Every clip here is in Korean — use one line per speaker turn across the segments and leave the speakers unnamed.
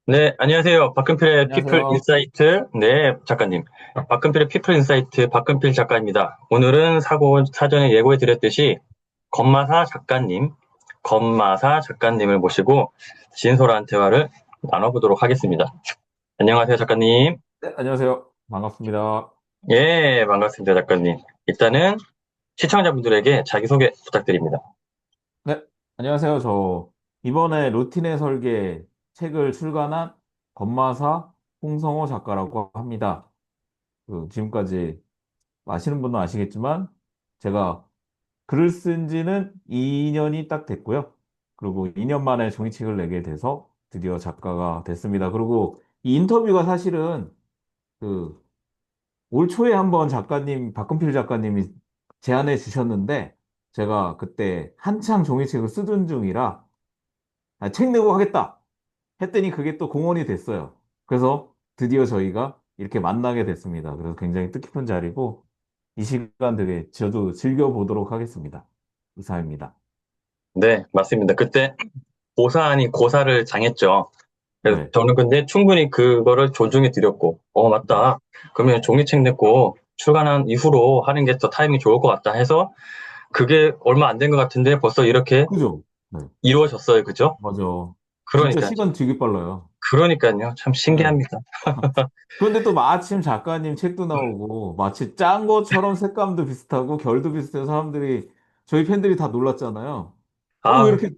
네, 안녕하세요. 박근필의 피플
안녕하세요.
인사이트. 네, 작가님. 박근필의 피플 인사이트 박근필 작가입니다. 오늘은 사전에 예고해 드렸듯이 건마사 작가님을 모시고 진솔한 대화를 나눠보도록 하겠습니다. 안녕하세요, 작가님.
네, 안녕하세요. 반갑습니다.
예, 반갑습니다, 작가님. 일단은 시청자분들에게 자기소개 부탁드립니다.
네, 안녕하세요. 저 이번에 루틴의 설계 책을 출간한 건마사 홍성호 작가라고 합니다. 지금까지 아시는 분은 아시겠지만 제가 글을 쓴 지는 2년이 딱 됐고요. 그리고 2년 만에 종이책을 내게 돼서 드디어 작가가 됐습니다. 그리고 이 인터뷰가 사실은 그 올 초에 한번 박근필 작가님이 제안해 주셨는데, 제가 그때 한창 종이책을 쓰던 중이라, 책 내고 하겠다! 했더니 그게 또 공언이 됐어요. 그래서 드디어 저희가 이렇게 만나게 됐습니다. 그래서 굉장히 뜻깊은 자리고, 이 시간 되게 저도 즐겨보도록 하겠습니다. 이상입니다.
네, 맞습니다. 그때 고사 아닌 고사를 당했죠. 그래서
네,
저는 근데 충분히 그거를 존중해 드렸고,
네.
맞다. 그러면 종이책 냈고 출간한 이후로 하는 게 더 타이밍이 좋을 것 같다 해서 그게 얼마 안 된 것 같은데 벌써 이렇게
그죠? 네,
이루어졌어요. 그죠?
맞아. 진짜
그러니까,
시간 되게 빨라요.
그러니까요. 참
네.
신기합니다.
그런데 또 마침 작가님 책도 나오고 마치 짠 것처럼 색감도 비슷하고 결도 비슷해서 사람들이 저희 팬들이 다 놀랐잖아요. 왜
아,
이렇게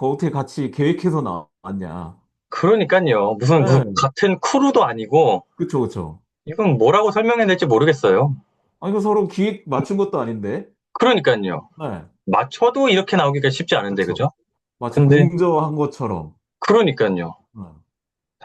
어떻게 같이 계획해서 나왔냐?
그러니까요. 무슨
네,
같은 크루도 아니고
그쵸, 그쵸.
이건 뭐라고 설명해야 될지 모르겠어요.
아, 이거 서로 기획 맞춘 것도 아닌데.
그러니까요.
네,
맞춰도 이렇게 나오기가 쉽지 않은데,
그쵸.
그죠?
마치
근데,
공저한 것처럼.
그러니까요.
네,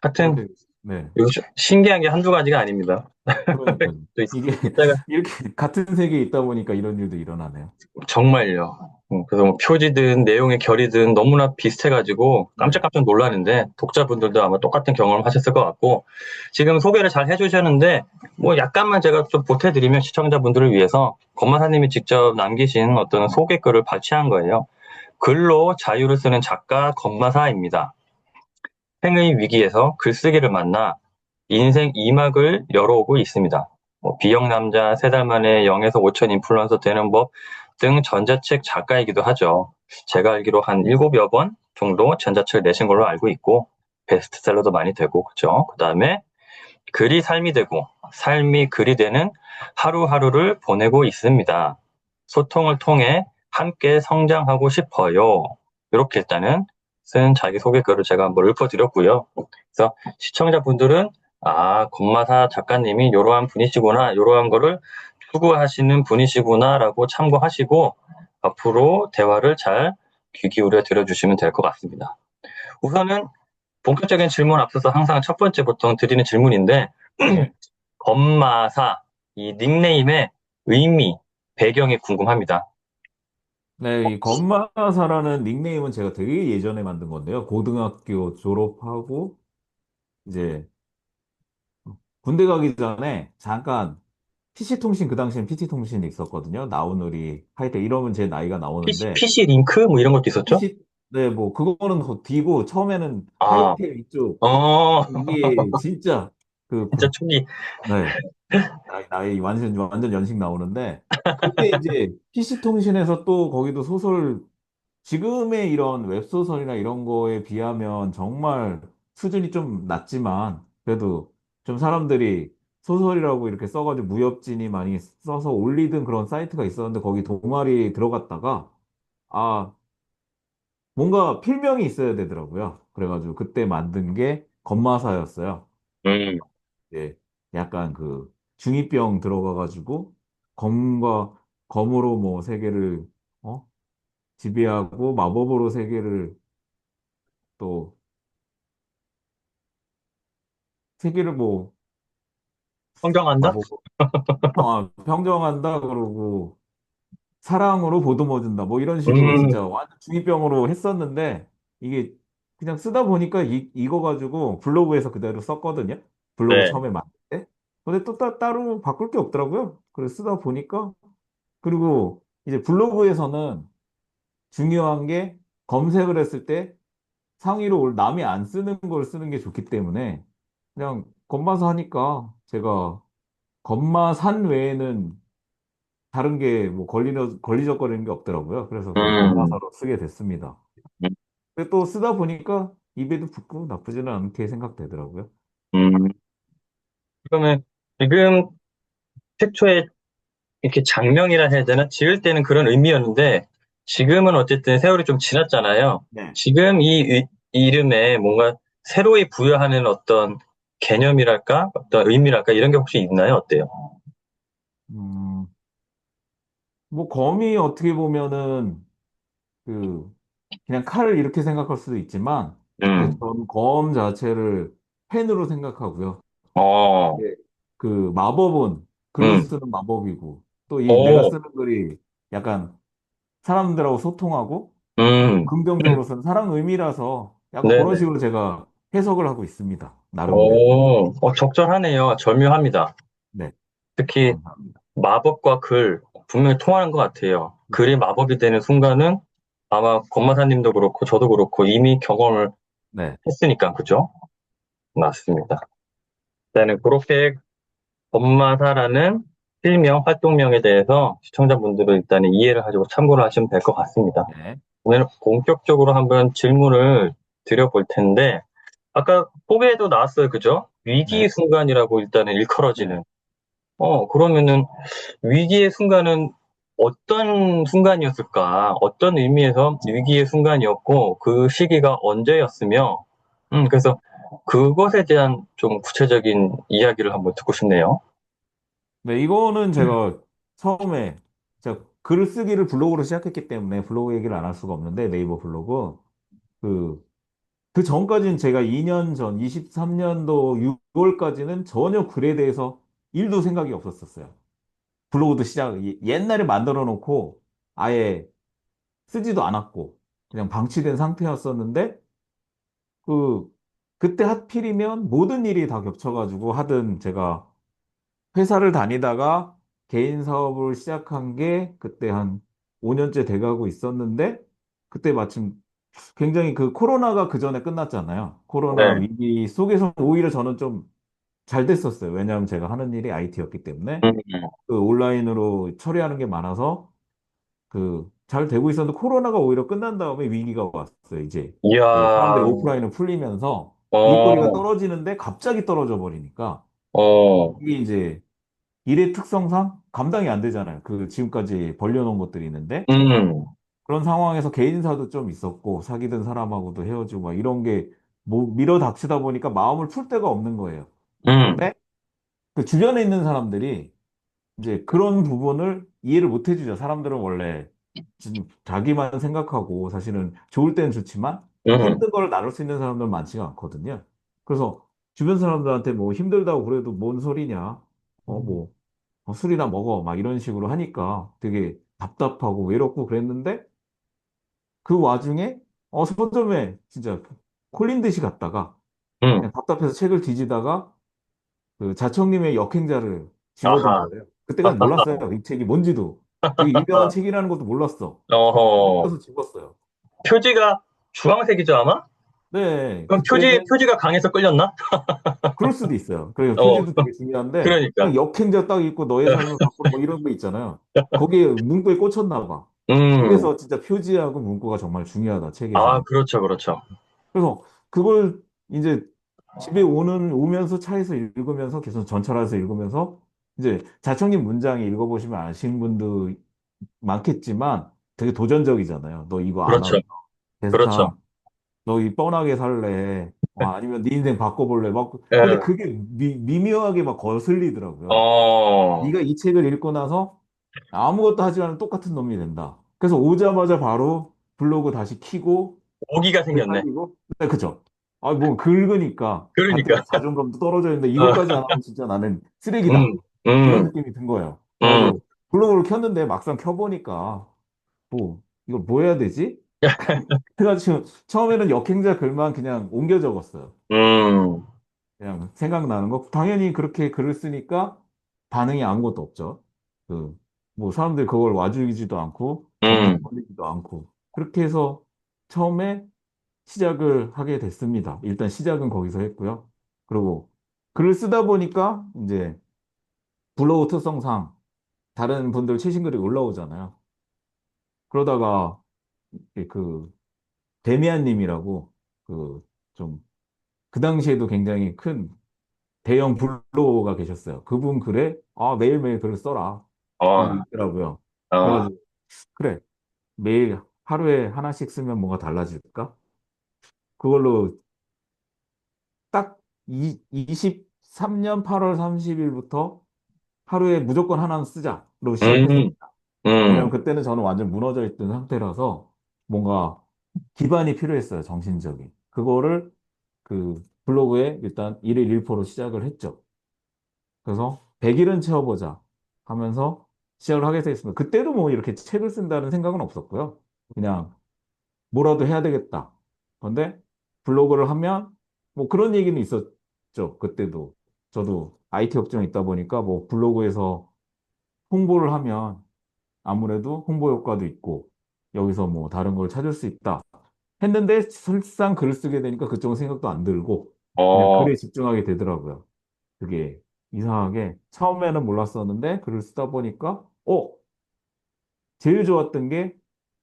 하여튼,
그렇게, 네,
요즘 신기한 게 한두 가지가 아닙니다.
그러니까요.
또
이게
이따가
이렇게 같은 세계에 있다 보니까 이런 일도 일어나네요.
정말요. 그래서 뭐 표지든 내용의 결이든 너무나 비슷해가지고
네,
깜짝깜짝 놀라는데 독자분들도 아마 똑같은 경험을 하셨을 것 같고 지금 소개를 잘 해주셨는데 뭐 약간만 제가 좀 보태드리면 시청자분들을 위해서 권마사님이 직접 남기신 어떤 소개글을 발췌한 거예요. 글로 자유를 쓰는 작가 권마사입니다. 생의 위기에서 글쓰기를 만나 인생 2막을 열어오고 있습니다. 뭐 비영남자 3달 만에 0에서 5천 인플루언서 되는 법 등 전자책 작가이기도 하죠. 제가 알기로 한 7여 권 정도 전자책을 내신 걸로 알고 있고 베스트셀러도 많이 되고 그죠. 그 다음에 글이 삶이 되고 삶이 글이 되는 하루하루를 보내고 있습니다. 소통을 통해 함께 성장하고 싶어요. 이렇게 일단은 쓴 자기소개글을 제가 한번 읊어드렸고요. 그래서 시청자분들은 건마사 작가님이 이러한 분이시구나, 이러한 거를 추구하시는 분이시구나라고 참고하시고 앞으로 대화를 잘 귀 기울여 들어주시면 될 것 같습니다. 우선은 본격적인 질문 앞서서 항상 첫 번째 보통 드리는 질문인데
네.
건마사 이 닉네임의 의미, 배경이 궁금합니다.
네, 이 건마사라는 닉네임은 제가 되게 예전에 만든 건데요. 고등학교 졸업하고 이제 군대 가기 전에 잠깐 PC통신, 그 당시엔 PC통신이 있었거든요. 나우누리, 하이텔 이러면 제 나이가 나오는데
PC 링크 뭐 이런 것도 있었죠?
PC, 네, 뭐 그거는 더 뒤고 처음에는
아,
하이텔 이쪽
어,
이게 진짜
진짜 초기.
네, 나이 완전 연식 나오는데 그때 이제 PC통신에서 또 거기도 소설 지금의 이런 웹소설이나 이런 거에 비하면 정말 수준이 좀 낮지만 그래도 좀 사람들이 소설이라고 이렇게 써가지고 무협진이 많이 써서 올리던 그런 사이트가 있었는데 거기 동아리 들어갔다가 아 뭔가 필명이 있어야 되더라고요. 그래가지고 그때 만든 게 건마사였어요.
음,
예, 약간 중이병 들어가가지고 검과 검으로 뭐 세계를 어? 지배하고 마법으로 세계를 또 세계를 뭐
성경한다?
마법 평정한다 그러고 사랑으로 보듬어준다 뭐 이런 식으로
음,
진짜 완전 중이병으로 했었는데 이게 그냥 쓰다 보니까 이거 가지고 블로그에서 그대로 썼거든요. 블로그
네.
처음에 만들 때. 근데 또 따로 바꿀 게 없더라고요. 그래서 쓰다 보니까 그리고 이제 블로그에서는 중요한 게 검색을 했을 때 상위로 남이 안 쓰는 걸 쓰는 게 좋기 때문에 그냥 건마사 하니까 제가 건마산 외에는 다른 게 뭐 걸리적거리는 게 없더라고요. 그래서 그냥
음,
건마사로 쓰게 됐습니다.
음,
근데 또 쓰다 보니까 입에도 붙고 나쁘지는 않게 생각되더라고요.
음. 그러면 지금 최초에 이렇게 장명이라 해야 되나? 지을 때는 그런 의미였는데, 지금은 어쨌든 세월이 좀 지났잖아요.
네.
지금 이 이름에 뭔가 새로이 부여하는 어떤 개념이랄까? 어떤 의미랄까? 이런 게 혹시 있나요? 어때요?
음, 뭐 검이 어떻게 보면은 그 그냥 칼을 이렇게 생각할 수도 있지만 근데
음,
저는 검 자체를 펜으로 생각하고요.
어,
예. 그 마법은 글로
음,
쓰는 마법이고 또 이 내가
오,
쓰는 글이 약간 사람들하고 소통하고
음,
긍정적으로 쓰는 사랑 의미라서 약간 그런
네네.
식으로 제가 해석을 하고 있습니다. 나름대로.
오, 적절하네요. 절묘합니다.
네,
특히
감사합니다.
마법과 글, 분명히 통하는 것 같아요. 글이
그렇죠.
마법이 되는 순간은 아마 권마사님도 그렇고 저도 그렇고 이미 경험을
네,
했으니까, 그죠? 맞습니다. 일단은 그렇게 법마사라는 필명, 활동명에 대해서 시청자분들은 일단은 이해를 하시고 참고를 하시면 될 것 같습니다.
네,
오늘 본격적으로 한번 질문을 드려볼 텐데, 아까 소개에도 나왔어요, 그죠? 위기
네,
순간이라고 일단은
네.
일컬어지는. 그러면은 위기의 순간은 어떤 순간이었을까? 어떤 의미에서 위기의 순간이었고, 그 시기가 언제였으며, 그래서 그것에 대한 좀 구체적인 이야기를 한번 듣고 싶네요.
네, 이거는 제가 처음에 제가 글 쓰기를 블로그로 시작했기 때문에 블로그 얘기를 안 할 수가 없는데 네이버 블로그 그, 그 전까지는 제가 2년 전 23년도 6월까지는 전혀 글에 대해서 일도 생각이 없었었어요. 블로그도 옛날에 만들어 놓고 아예 쓰지도 않았고 그냥 방치된 상태였었는데 그 그때 하필이면 모든 일이 다 겹쳐가지고 하든 제가 회사를 다니다가 개인 사업을 시작한 게 그때 한 5년째 돼가고 있었는데 그때 마침 굉장히 그 코로나가 그 전에 끝났잖아요. 코로나
네.
위기 속에서 오히려 저는 좀 잘 됐었어요. 왜냐하면 제가 하는 일이 IT였기 때문에
음,
그 온라인으로 처리하는 게 많아서 그 잘 되고 있었는데 코로나가 오히려 끝난 다음에 위기가 왔어요. 이제
이야,
그 사람들이 오프라인을 풀리면서 일거리가
어,
떨어지는데 갑자기 떨어져 버리니까
어,
이게 이제 일의 특성상 감당이 안 되잖아요. 그 지금까지 벌려놓은 것들이 있는데
음,
그런 상황에서 개인사도 좀 있었고 사귀던 사람하고도 헤어지고 막 이런 게 뭐 밀어 닥치다 보니까 마음을 풀 데가 없는 거예요.
음,
근데 그 주변에 있는 사람들이 이제 그런 부분을 이해를 못 해주죠. 사람들은 원래 자기만 생각하고 사실은 좋을 때는 좋지만
음,
힘든 걸 나눌 수 있는 사람들은 많지가 않거든요. 그래서 주변 사람들한테 뭐 힘들다고 그래도 뭔 소리냐. 뭐 술이나 먹어. 막 이런 식으로 하니까 되게 답답하고 외롭고 그랬는데 그 와중에 서점에 진짜 콜린 듯이 갔다가
음,
그냥 답답해서 책을 뒤지다가 그 자청님의 역행자를 집어든
아하,
거예요. 그때까지 몰랐어요. 이 책이 뭔지도. 되게 유명한 책이라는 것도 몰랐어.
어허,
그래서 집었어요.
표지가 주황색이죠, 아마?
네,
그럼
그때는
표지가 강해서 끌렸나?
그럴 수도 있어요. 그래서
어,
표지도 되게 중요한데
그러니까.
그냥 역행자 딱 있고 너의 삶을 바꾸는 뭐 이런 거 있잖아요. 거기에 문구에 꽂혔나 봐.
음,
그래서 진짜 표지하고 문구가 정말 중요하다,
아,
책에서는.
그렇죠, 그렇죠.
그래서 그걸 이제 집에 오면서 차에서 읽으면서 계속 전철에서 읽으면서 이제 자청님 문장이 읽어보시면 아시는 분도 많겠지만 되게 도전적이잖아요. 너 이거 안
그렇죠,
하면
그렇죠.
세상 너 이 뻔하게 살래. 아니면 네 인생 바꿔볼래. 막 근데
예,
그게 미묘하게 막 거슬리더라고요.
어,
네가 이 책을 읽고 나서 아무것도 하지 않은 똑같은 놈이 된다. 그래서 오자마자 바로 블로그 다시 키고
오기가
글
생겼네.
살리고. 네, 그쵸. 아, 뭐 긁으니까
그러니까,
가뜩이나 자존감도 떨어져 있는데
어,
이것까지 안 하면 진짜 나는 쓰레기다.
음,
이런
음,
느낌이 든 거예요.
음,
그래가지고 블로그를 켰는데 막상 켜보니까 뭐 이걸 뭐 해야 되지? 그래가지고 처음에는 역행자 글만 그냥 옮겨 적었어요.
음,
그냥 생각나는 거. 당연히 그렇게 글을 쓰니까 반응이 아무것도 없죠. 그, 뭐 사람들이 그걸 와주지도 않고, 검색
음,
걸리지도 않고. 그렇게 해서 처음에 시작을 하게 됐습니다. 일단 시작은 거기서 했고요. 그리고 글을 쓰다 보니까 이제 블로그 특성상 다른 분들 최신 글이 올라오잖아요. 그러다가 그 데미안 님이라고 그 좀 그 당시에도 굉장히 큰 대형 블로거가 계셨어요. 그분 글에 매일매일 글을 써라. 이게
어,
있더라고요.
어,
그래가지고 그래 매일 하루에 하나씩 쓰면 뭔가 달라질까? 그걸로 딱 23년 8월 30일부터 하루에 무조건 하나는 쓰자로 시작했어요.
음,
왜냐면
음,
그때는 저는 완전 무너져 있던 상태라서 뭔가 기반이 필요했어요, 정신적인. 그거를 그 블로그에 일단 1일 1포로 시작을 했죠. 그래서 100일은 채워보자 하면서 시작을 하게 됐습니다. 그때도 뭐 이렇게 책을 쓴다는 생각은 없었고요. 그냥 뭐라도 해야 되겠다. 그런데 블로그를 하면 뭐 그런 얘기는 있었죠. 그때도. 저도 IT 업종에 있다 보니까 뭐 블로그에서 홍보를 하면 아무래도 홍보 효과도 있고 여기서 뭐 다른 걸 찾을 수 있다. 했는데 설상 글을 쓰게 되니까 그쪽은 생각도 안 들고 그냥
어,
글에 집중하게 되더라고요. 그게 이상하게 처음에는 몰랐었는데 글을 쓰다 보니까 제일 좋았던 게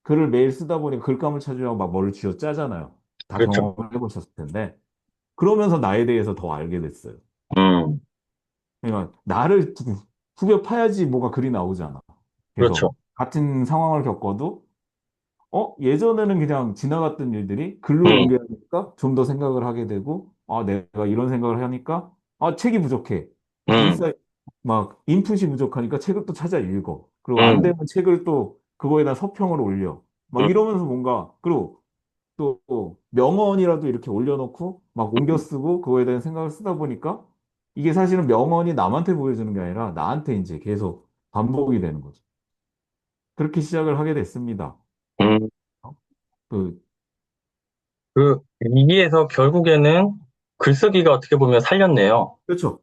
글을 매일 쓰다 보니까 글감을 찾으려고 막 뭘 쥐어 짜잖아요. 다
그렇죠.
경험을 해보셨을 텐데 그러면서 나에 대해서 더 알게 됐어요.
음,
그러니까 나를 후벼 파야지 뭐가 글이 나오잖아.
그렇죠.
계속 같은 상황을 겪어도 예전에는 그냥 지나갔던 일들이 글로
음,
옮겨야니까 좀 더 생각을 하게 되고, 내가 이런 생각을 하니까, 책이 부족해.
음,
인사이, 막, 인풋이 부족하니까 책을 또 찾아 읽어. 그리고 안
음,
되면 책을 또 그거에다 서평을 올려. 막
음,
이러면서 뭔가, 그리고 또 명언이라도 이렇게 올려놓고 막 옮겨 쓰고 그거에 대한 생각을 쓰다 보니까 이게 사실은 명언이 남한테 보여주는 게 아니라 나한테 이제 계속 반복이 되는 거죠. 그렇게 시작을 하게 됐습니다.
음.
어? 그,
그 위기에서 결국에는 글쓰기가 어떻게 보면 살렸네요.
그렇죠.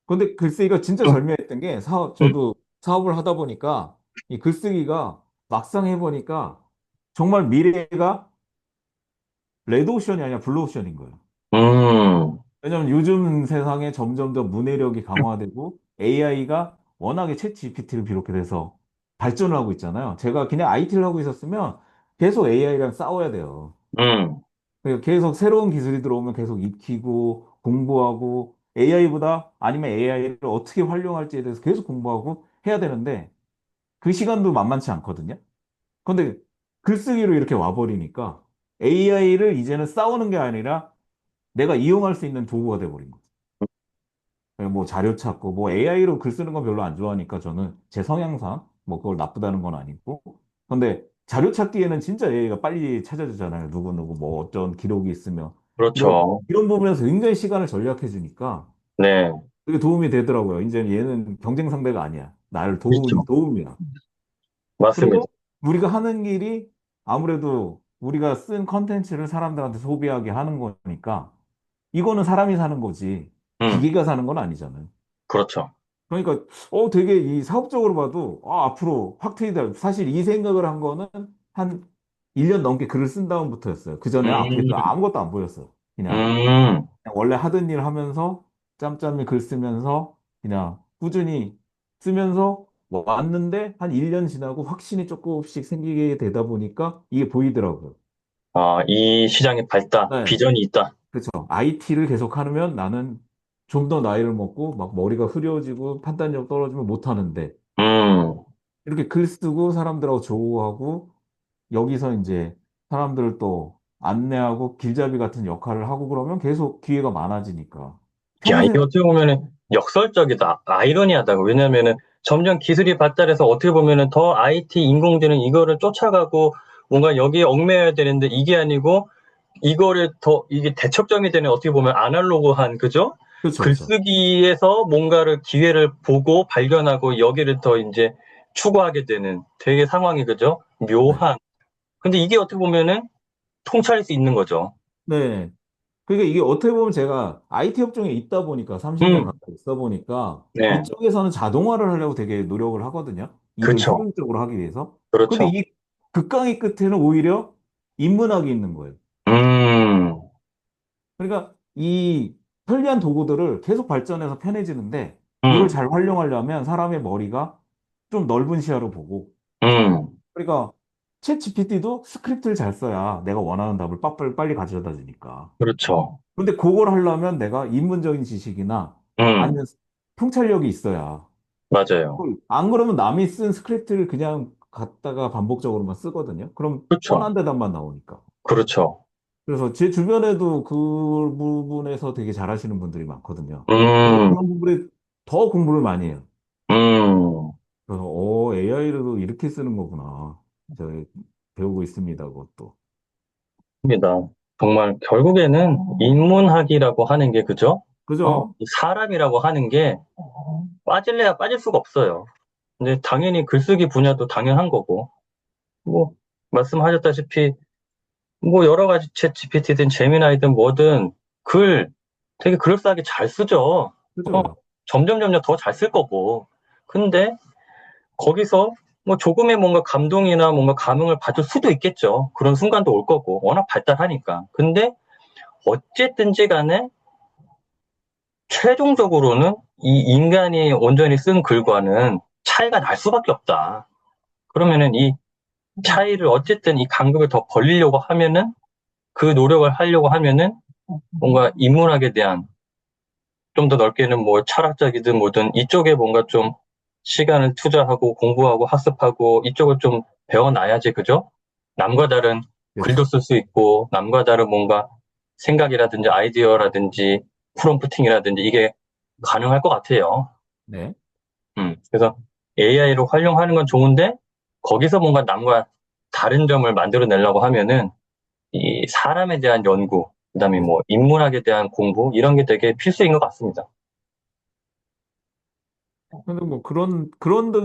근데 글쓰기가 진짜
음,
절묘했던 게
음,
저도 사업을 하다 보니까 이 글쓰기가 막상 해보니까 정말 미래가 레드오션이 아니라 블루오션인 거예요.
음,
왜냐면 요즘 세상에 점점 더 문해력이 강화되고 AI가 워낙에 챗 GPT를 비롯해서 발전을 하고 있잖아요. 제가 그냥 IT를 하고 있었으면 계속 AI랑 싸워야 돼요.
음,
그러니까 계속 새로운 기술이 들어오면 계속 익히고 공부하고 AI보다 아니면 AI를 어떻게 활용할지에 대해서 계속 공부하고 해야 되는데 그 시간도 만만치 않거든요. 근데 글쓰기로 이렇게 와버리니까 AI를 이제는 싸우는 게 아니라 내가 이용할 수 있는 도구가 돼버린 거죠. 뭐 자료 찾고 뭐 AI로 글 쓰는 건 별로 안 좋아하니까 저는 제 성향상 뭐 그걸 나쁘다는 건 아니고 근데 자료 찾기에는 진짜 AI가 빨리 찾아주잖아요. 누구누구 뭐 어떤 기록이 있으면
그렇죠.
이런 부분에서 굉장히 시간을 절약해 주니까
네,
그게 도움이 되더라고요. 이제 얘는 경쟁 상대가 아니야. 나를
그렇죠.
도움이야.
맞습니다.
그리고 우리가 하는 일이 아무래도 우리가 쓴 컨텐츠를 사람들한테 소비하게 하는 거니까 이거는 사람이 사는 거지
음,
기계가 사는 건 아니잖아요.
그렇죠.
그러니까 되게 이 사업적으로 봐도 앞으로 확 트이다. 사실 이 생각을 한 거는 한 1년 넘게 글을 쓴 다음부터였어요. 그 전에 앞에 그
음,
아무것도 안 보였어요.
음,
그냥 원래 하던 일 하면서 짬짬이 글 쓰면서 그냥 꾸준히 쓰면서 뭐 왔는데 한 1년 지나고 확신이 조금씩 생기게 되다 보니까 이게 보이더라고요.
이 시장의 발달,
네.
비전이 있다.
그렇죠. IT를 계속 하면 나는 좀 더 나이를 먹고 막 머리가 흐려지고 판단력 떨어지면 못 하는데
음,
이렇게 글 쓰고 사람들하고 조우하고 여기서 이제 사람들을 또 안내하고 길잡이 같은 역할을 하고 그러면 계속 기회가 많아지니까
야, 이게
평생
어떻게 보면은 역설적이다. 아이러니하다. 왜냐면은 점점 기술이 발달해서 어떻게 보면은 더 IT, 인공지능 이거를 쫓아가고 뭔가 여기에 얽매여야 되는데 이게 아니고 이거를 더 이게 대척점이 되는 어떻게 보면 아날로그한 그죠?
그렇죠, 그렇죠.
글쓰기에서 뭔가를 기회를 보고 발견하고 여기를 더 이제 추구하게 되는 되게 상황이 그죠?
네.
묘한. 근데 이게 어떻게 보면은 통찰일 수 있는 거죠.
네. 그러니까 이게 어떻게 보면 제가 IT 업종에 있다 보니까 30년
음,
가까이 있다 보니까
네,
이쪽에서는 자동화를 하려고 되게 노력을 하거든요. 일을
그렇죠,
효율적으로 하기 위해서. 근데
그렇죠.
이 극강의 끝에는 오히려 인문학이 있는 거예요. 그러니까 이 편리한 도구들을 계속 발전해서 편해지는데 이걸
음,
잘 활용하려면 사람의 머리가 좀 넓은 시야로 보고
음,
그러니까 챗 GPT도 스크립트를 잘 써야 내가 원하는 답을 빨리 빨리 가져다 주니까.
그렇죠.
근데 그걸 하려면 내가 인문적인 지식이나
음,
아니면 통찰력이 있어야.
맞아요.
안 그러면 남이 쓴 스크립트를 그냥 갖다가 반복적으로만 쓰거든요. 그럼
그렇죠.
뻔한 대답만 나오니까.
그렇죠.
그래서 제 주변에도 그 부분에서 되게 잘하시는 분들이 많거든요. 그래서
음,
그런 부분에 더 공부를 많이 해요.
음,
그래서 AI로도 이렇게 쓰는 거구나. 저 배우고 있습니다, 그것도.
입니다. 정말 결국에는 인문학이라고 하는 게 그죠?
그죠?
이 사람이라고 하는 게 빠질래야 빠질 수가 없어요. 근데 당연히 글쓰기 분야도 당연한 거고, 뭐, 말씀하셨다시피, 뭐, 여러 가지 챗 GPT든 제미나이든 뭐든 글 되게 그럴싸하게 잘 쓰죠. 어,
그죠?
점점 더 잘 쓸 거고. 근데 거기서 뭐 조금의 뭔가 감동이나 뭔가 감흥을 받을 수도 있겠죠. 그런 순간도 올 거고, 워낙 발달하니까. 근데 어쨌든지 간에 최종적으로는 이 인간이 온전히 쓴 글과는 차이가 날 수밖에 없다. 그러면은 이 차이를 어쨌든 이 간극을 더 벌리려고 하면은 그 노력을 하려고 하면은 뭔가 인문학에 대한 좀 더 넓게는 뭐 철학적이든 뭐든 이쪽에 뭔가 좀 시간을 투자하고 공부하고 학습하고 이쪽을 좀 배워놔야지, 그죠? 남과 다른 글도
그렇죠.
쓸 수 있고 남과 다른 뭔가 생각이라든지 아이디어라든지 프롬프팅이라든지 이게 가능할 것 같아요.
네.
그래서 AI로 활용하는 건 좋은데 거기서 뭔가 남과 다른 점을 만들어내려고 하면은 이 사람에 대한 연구, 그다음에
그죠.
뭐 인문학에 대한 공부 이런 게 되게 필수인 것 같습니다.
근데 뭐 그런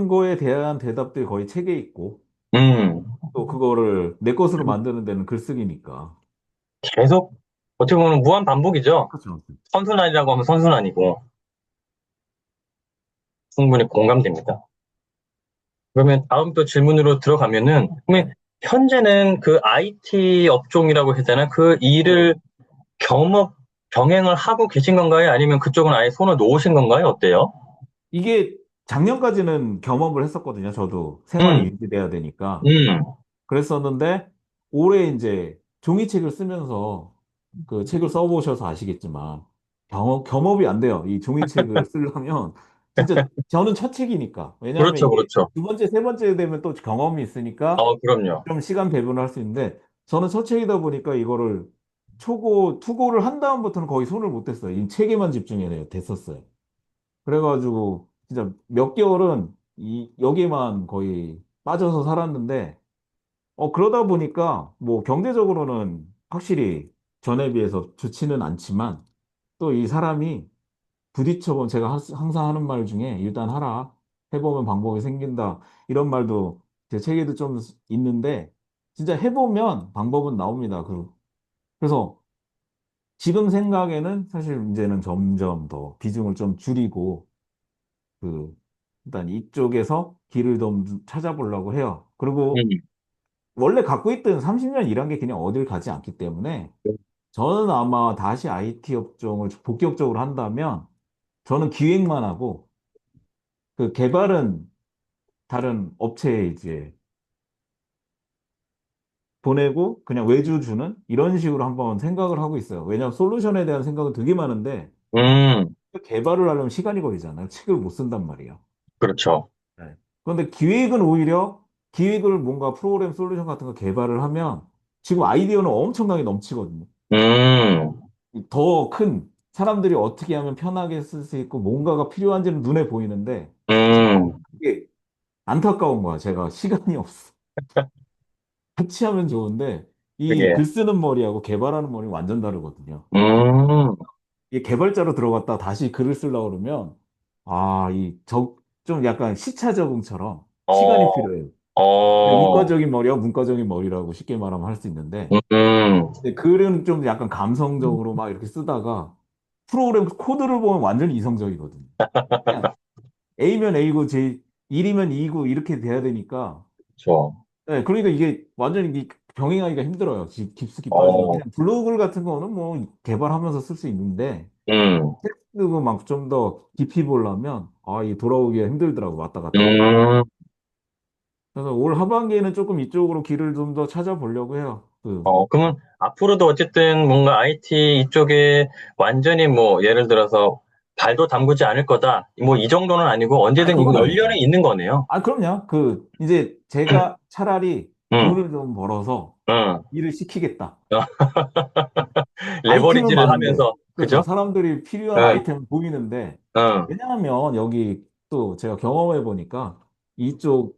거에 대한 대답들이 거의 책에 있고
음,
또 그거를 내 것으로 만드는 데는 글쓰기니까.
계속 어떻게 보면 무한 반복이죠.
그렇죠.
선순환이라고 하면 선순환이고 충분히 공감됩니다. 그러면 다음 또 질문으로 들어가면은 그러면
네.
현재는 그 IT 업종이라고 해야 되나 그
네.
일을 겸업 병행을 하고 계신 건가요? 아니면 그쪽은 아예 손을 놓으신 건가요? 어때요?
이게 작년까지는 경험을 했었거든요. 저도 생활이
음,
유지돼야 되니까.
음,
그랬었는데 올해 이제 종이책을 쓰면서 그 책을 써보셔서 아시겠지만 겸업이 안 돼요. 이 종이책을 쓰려면 진짜 저는 첫 책이니까. 왜냐하면
그렇죠,
이게
그렇죠.
두 번째, 세 번째 되면 또 경험이 있으니까
그럼요.
좀 시간 배분을 할 수 있는데 저는 첫 책이다 보니까 이거를 투고를 한 다음부터는 거의 손을 못 댔어요. 이 책에만 집중해야 됐었어요. 그래가지고 진짜 몇 개월은 여기에만 거의 빠져서 살았는데 그러다 보니까 뭐 경제적으로는 확실히 전에 비해서 좋지는 않지만 또 이 사람이 부딪혀본 제가 항상 하는 말 중에 일단 하라. 해보면 방법이 생긴다. 이런 말도 제 책에도 좀 있는데 진짜 해보면 방법은 나옵니다. 그래서 지금 생각에는 사실 이제는 점점 더 비중을 좀 줄이고 그 일단 이쪽에서 길을 좀 찾아보려고 해요. 그리고
음,
원래 갖고 있던 30년 일한 게 그냥 어딜 가지 않기 때문에 저는 아마 다시 IT 업종을 본격적으로 한다면 저는 기획만 하고 그 개발은 다른 업체에 이제 보내고 그냥 외주 주는 이런 식으로 한번 생각을 하고 있어요. 왜냐하면 솔루션에 대한 생각은 되게 많은데
음,
개발을 하려면 시간이 걸리잖아요. 책을 못 쓴단 말이에요.
그렇죠.
네. 그런데 기획은 오히려 기획을 뭔가 프로그램 솔루션 같은 거 개발을 하면 지금 아이디어는 엄청나게 넘치거든요.
음,
더 큰 사람들이 어떻게 하면 편하게 쓸 수 있고 뭔가가 필요한지는 눈에 보이는데
음,
이게 안타까운 거야. 제가 시간이 없어. 같이 하면 좋은데 이
그게,
글 쓰는 머리하고 개발하는 머리 완전 다르거든요.
음,
이 개발자로 들어갔다 다시 글을 쓰려고 그러면 좀 약간 시차 적응처럼 시간이
어,
필요해요. 그냥
어,
이과적인 머리와 문과적인 머리라고 쉽게 말하면 할 수 있는데
음,
근데 글은 좀 약간 감성적으로 막 이렇게 쓰다가 프로그램 코드를 보면 완전히 이성적이거든요. 그냥 A면 A고 1이면 2고 이렇게 돼야 되니까
그렇죠.
네, 그러니까 이게 완전히 병행하기가 힘들어요. 깊숙이 빠지면.
어,
그냥 블로그 같은 거는 뭐 개발하면서 쓸 수 있는데,
음,
텍스트 막 좀 더 깊이 보려면, 이 돌아오기가 힘들더라고, 왔다 갔다 하기.
음,
그래서 올 하반기에는 조금 이쪽으로 길을 좀 더 찾아보려고 해요.
그러면 앞으로도 어쨌든 뭔가 IT 이쪽에 완전히 뭐 예를 들어서 발도 담그지 않을 거다. 뭐 이 정도는 아니고 언제든 이거
그건
열려는
아니죠.
있는 거네요.
그럼요. 이제 제가 차라리
응,
돈을 좀 벌어서
응.
일을 시키겠다.
어,
아이템은
레버리지를
많은데,
하면서,
그렇죠.
그죠?
사람들이 필요한
응,
아이템 보이는데,
응,
왜냐하면 여기 또 제가 경험해 보니까 이쪽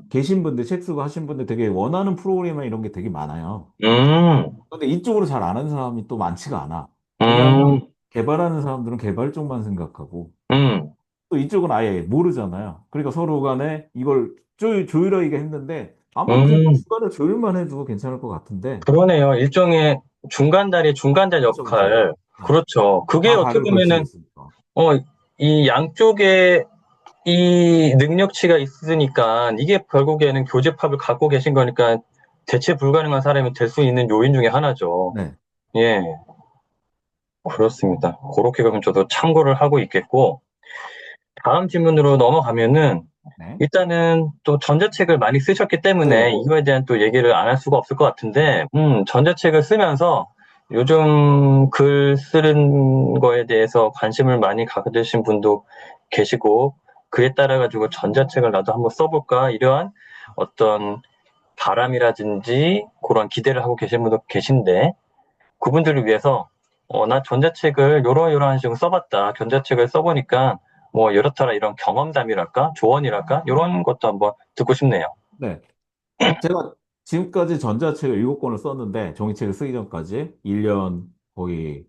계신 분들, 책 쓰고 하신 분들 되게 원하는 프로그램 이런 게 되게 많아요.
음,
근데 이쪽으로 잘 아는 사람이 또 많지가 않아. 왜냐하면
음,
개발하는 사람들은 개발 쪽만 생각하고,
음,
또 이쪽은 아예 모르잖아요. 그러니까 서로 간에 이걸 조율하기가 힘든데, 아마 그
음.
중간에 조율만 해도 괜찮을 것 같은데,
그러네요. 일종의 중간다리, 중간자
그렇죠, 그렇죠.
역할.
네.
그렇죠. 그게
다
어떻게
발을 걸치고
보면은,
있으니까.
어, 이 양쪽에 이 능력치가 있으니까 이게 결국에는 교집합을 갖고 계신 거니까 대체 불가능한 사람이 될 수 있는 요인 중에 하나죠.
네.
예, 그렇습니다. 그렇게 그럼 저도 참고를 하고 있겠고, 다음 질문으로 넘어가면은,
네.
일단은 또 전자책을 많이 쓰셨기 때문에
네.
이거에 대한 또 얘기를 안 할 수가 없을 것 같은데, 전자책을 쓰면서 요즘 글 쓰는 거에 대해서 관심을 많이 가지신 분도 계시고, 그에 따라 가지고 전자책을 나도 한번 써볼까, 이러한 어떤 바람이라든지 그런 기대를 하고 계신 분도 계신데, 그분들을 위해서 나 전자책을 요러요러한 식으로 써봤다. 전자책을 써보니까 뭐 이렇더라 이런 경험담이랄까 조언이랄까 이런 것도 한번 듣고 싶네요.
네. 제가 지금까지 전자책을 7권을 썼는데, 종이책을 쓰기 전까지 1년 거의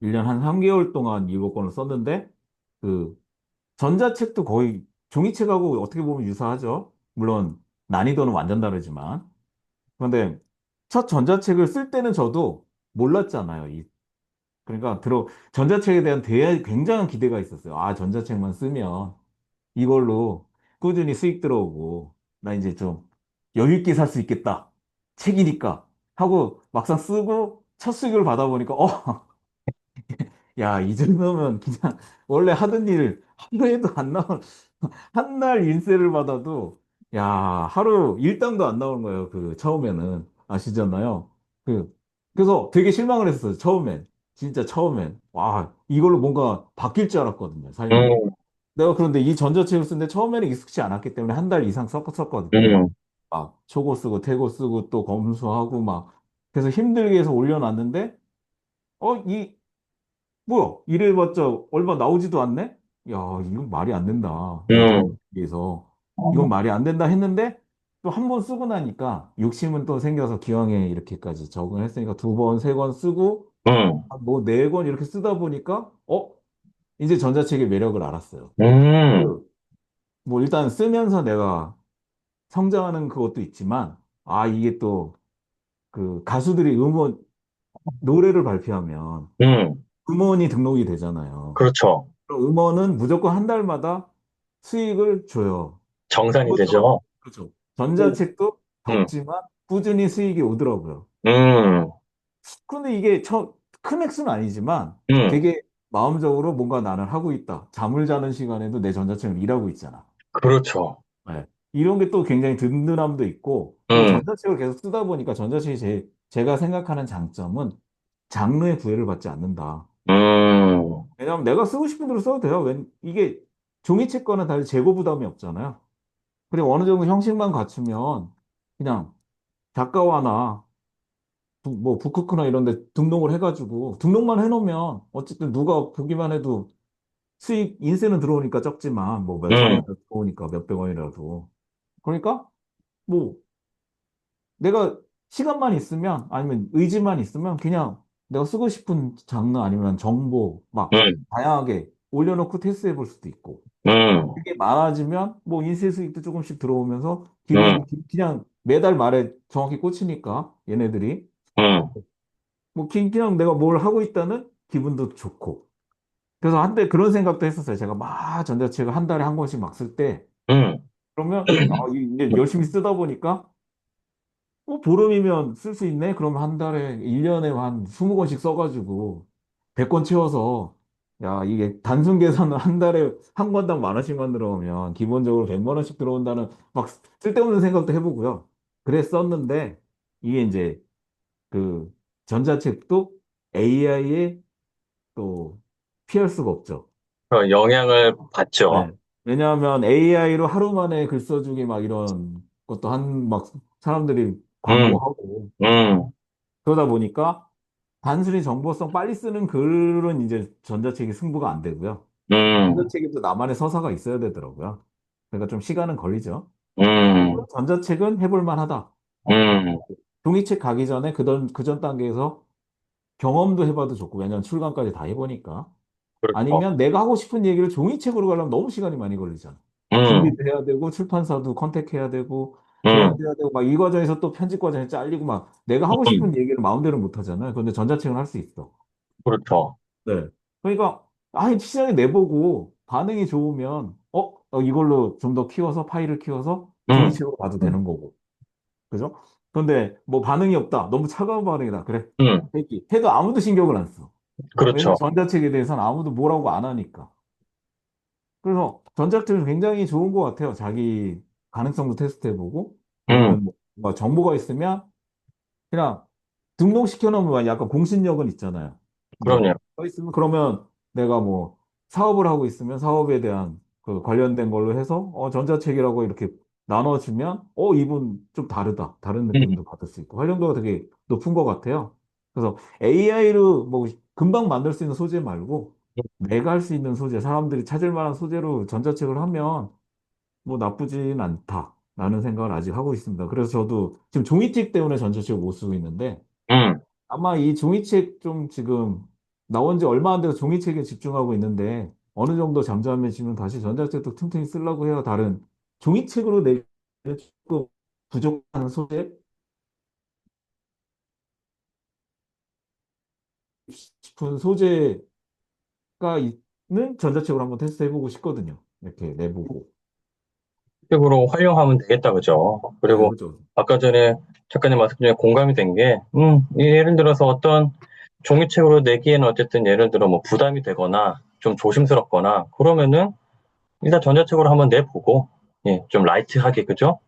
1년 한 3개월 동안 7권을 썼는데, 그 전자책도 거의 종이책하고 어떻게 보면 유사하죠. 물론 난이도는 완전 다르지만. 그런데 첫 전자책을 쓸 때는 저도 몰랐잖아요. 그러니까 전자책에 대한 굉장한 기대가 있었어요. 전자책만 쓰면 이걸로 꾸준히 수익 들어오고, 나 이제 좀 여유 있게 살 수 있겠다. 책이니까. 하고 막상 쓰고 첫 수익을 받아보니까, 야, 이 정도면 그냥 원래 하던 일 하루에도 안 나온, 한 날 인세를 받아도, 야, 하루 일당도 안 나오는 거예요. 처음에는. 아시잖아요. 그래서 되게 실망을 했었어요. 처음엔. 진짜 처음엔. 와, 이걸로 뭔가 바뀔 줄 알았거든요. 삶이.
음,
내가 그런데 이 전자책을 쓰는데 처음에는 익숙치 않았기 때문에 한 달 이상 썼거든요.
음,
초고 쓰고 태고 쓰고 또 검수하고 막. 그래서 힘들게 해서 올려놨는데, 어, 이, 뭐야? 이래봤자 얼마 나오지도 않네? 야, 이건 말이 안 된다. 내
음,
돈에서. 이건 말이 안 된다 했는데, 또 한 번 쓰고 나니까 욕심은 또 생겨서 기왕에 이렇게까지 적응을 했으니까 2번, 3권 쓰고,
음,
뭐 4권 이렇게 쓰다 보니까, 이제 전자책의 매력을 알았어요.
음,
그, 뭐 일단 쓰면서 내가 성장하는 그것도 있지만, 이게 또 가수들이 노래를 발표하면
음,
음원이 등록이 되잖아요.
그렇죠.
그럼 음원은 무조건 한 달마다 수익을 줘요.
정산이
그것처럼.
되죠.
그렇죠. 전자책도
음,
적지만 꾸준히 수익이 오더라고요.
음,
그런데 이게 큰 액수는 아니지만
음,
되게 마음적으로 뭔가 나는 하고 있다. 잠을 자는 시간에도 내 전자책을 일하고 있잖아.
그렇죠.
네. 이런 게 또 굉장히 든든함도 있고, 또
음,
전자책을 계속 쓰다 보니까 전자책이 제가 생각하는 장점은 장르의 구애를 받지 않는다.
음,
왜냐하면 내가 쓰고 싶은 대로 써도 돼요. 이게 종이책 거는 달리 재고 부담이 없잖아요. 그리고 어느 정도 형식만 갖추면 그냥 작가와나 뭐 북크크나 이런 데 등록을 해가지고 등록만 해놓으면 어쨌든 누가 보기만 해도 수익 인세는 들어오니까 적지만 뭐 몇천
음,
원이라도 들어오니까 몇백 원이라도. 그러니까 뭐 내가 시간만 있으면 아니면 의지만 있으면 그냥 내가 쓰고 싶은 장르 아니면 정보 막
음,
다양하게 올려놓고 테스트해 볼 수도 있고
음,
그게 많아지면 뭐 인쇄 수익도 조금씩 들어오면서
음,
그냥 매달 말에 정확히 꽂히니까 얘네들이
음,
뭐 그냥 내가 뭘 하고 있다는 기분도 좋고 그래서 한때 그런 생각도 했었어요. 제가 막 전자책을 한 달에 한 권씩 막 쓸 때
음,
그러면 이제 열심히 쓰다 보니까 보름이면 쓸 수 있네? 그러면 한 달에, 1년에 한 20권씩 써가지고, 100권 채워서, 야, 이게 단순 계산은 한 달에 한 권당 10,000원씩만 들어오면, 기본적으로 100만 원씩 들어온다는, 막 쓸데없는 생각도 해보고요. 그래 썼는데, 이게 이제, 그, 전자책도 AI에 또 피할 수가 없죠.
영향을 받죠.
네. 왜냐하면 AI로 하루 만에 글 써주기 막 이런 것도 막 사람들이
음,
광고하고,
음,
그러다 보니까 단순히 정보성 빨리 쓰는 글은 이제 전자책이 승부가 안 되고요.
음,
전자책에도 나만의 서사가 있어야 되더라고요. 그러니까 좀 시간은 걸리죠.
음,
전자책은 해볼 만하다.
음,
종이책 가기 전에 그전 단계에서 경험도 해봐도 좋고, 왜냐면 출간까지 다 해보니까.
그렇죠.
아니면 내가 하고 싶은 얘기를 종이책으로 가려면 너무 시간이 많이 걸리잖아.
음,
준비도 해야 되고, 출판사도 컨택해야 되고,
음,
제안도 해야 되고, 막 이 과정에서 또 편집 과정에 잘리고, 막 내가 하고
음,
싶은 얘기를 마음대로 못 하잖아요. 근데 전자책은 할 수 있어.
그렇죠.
네. 그러니까, 아예 시장에 내보고 반응이 좋으면, 이걸로 좀 더 키워서, 파일을 키워서
음,
종이책으로 봐도
음,
되는 거고. 그죠? 근데 뭐 반응이 없다. 너무 차가운 반응이다. 그래.
음,
해도 아무도 신경을 안 써. 왜냐면
그렇죠.
전자책에 대해서는 아무도 뭐라고 안 하니까. 그래서 전자책은 굉장히 좋은 것 같아요. 자기 가능성도 테스트해보고,
음,
아니면 뭐 정보가 있으면 그냥 등록시켜 놓으면 약간 공신력은 있잖아요.
그럼요.
뭐, 써 있으면 그러면 내가 뭐 사업을 하고 있으면 사업에 대한 그 관련된 걸로 해서 전자책이라고 이렇게 나눠주면 이분 좀 다르다. 다른
음,
느낌도 받을 수 있고 활용도가 되게 높은 것 같아요. 그래서 AI로 뭐 금방 만들 수 있는 소재 말고 내가 할 수 있는 소재, 사람들이 찾을 만한 소재로 전자책을 하면 뭐 나쁘진 않다라는 생각을 아직 하고 있습니다. 그래서 저도 지금 종이책 때문에 전자책을 못 쓰고 있는데
음.
아마 이 종이책 좀 지금 나온 지 얼마 안 돼서 종이책에 집중하고 있는데 어느 정도 잠잠해지면 다시 전자책도 틈틈이 쓰려고 해요. 다른 종이책으로 내 조금 부족한 소재 싶은 소재가 있는 전자책으로 한번 테스트해보고 싶거든요. 이렇게 내보고.
식으로 활용하면 되겠다, 그죠?
네,
그리고
그죠.
아까 전에 작가님 말씀 중에 공감이 된 게, 예를 들어서 어떤 종이책으로 내기에는 어쨌든 예를 들어 뭐 부담이 되거나 좀 조심스럽거나 그러면은 일단 전자책으로 한번 내보고, 예, 좀 라이트하게, 그죠?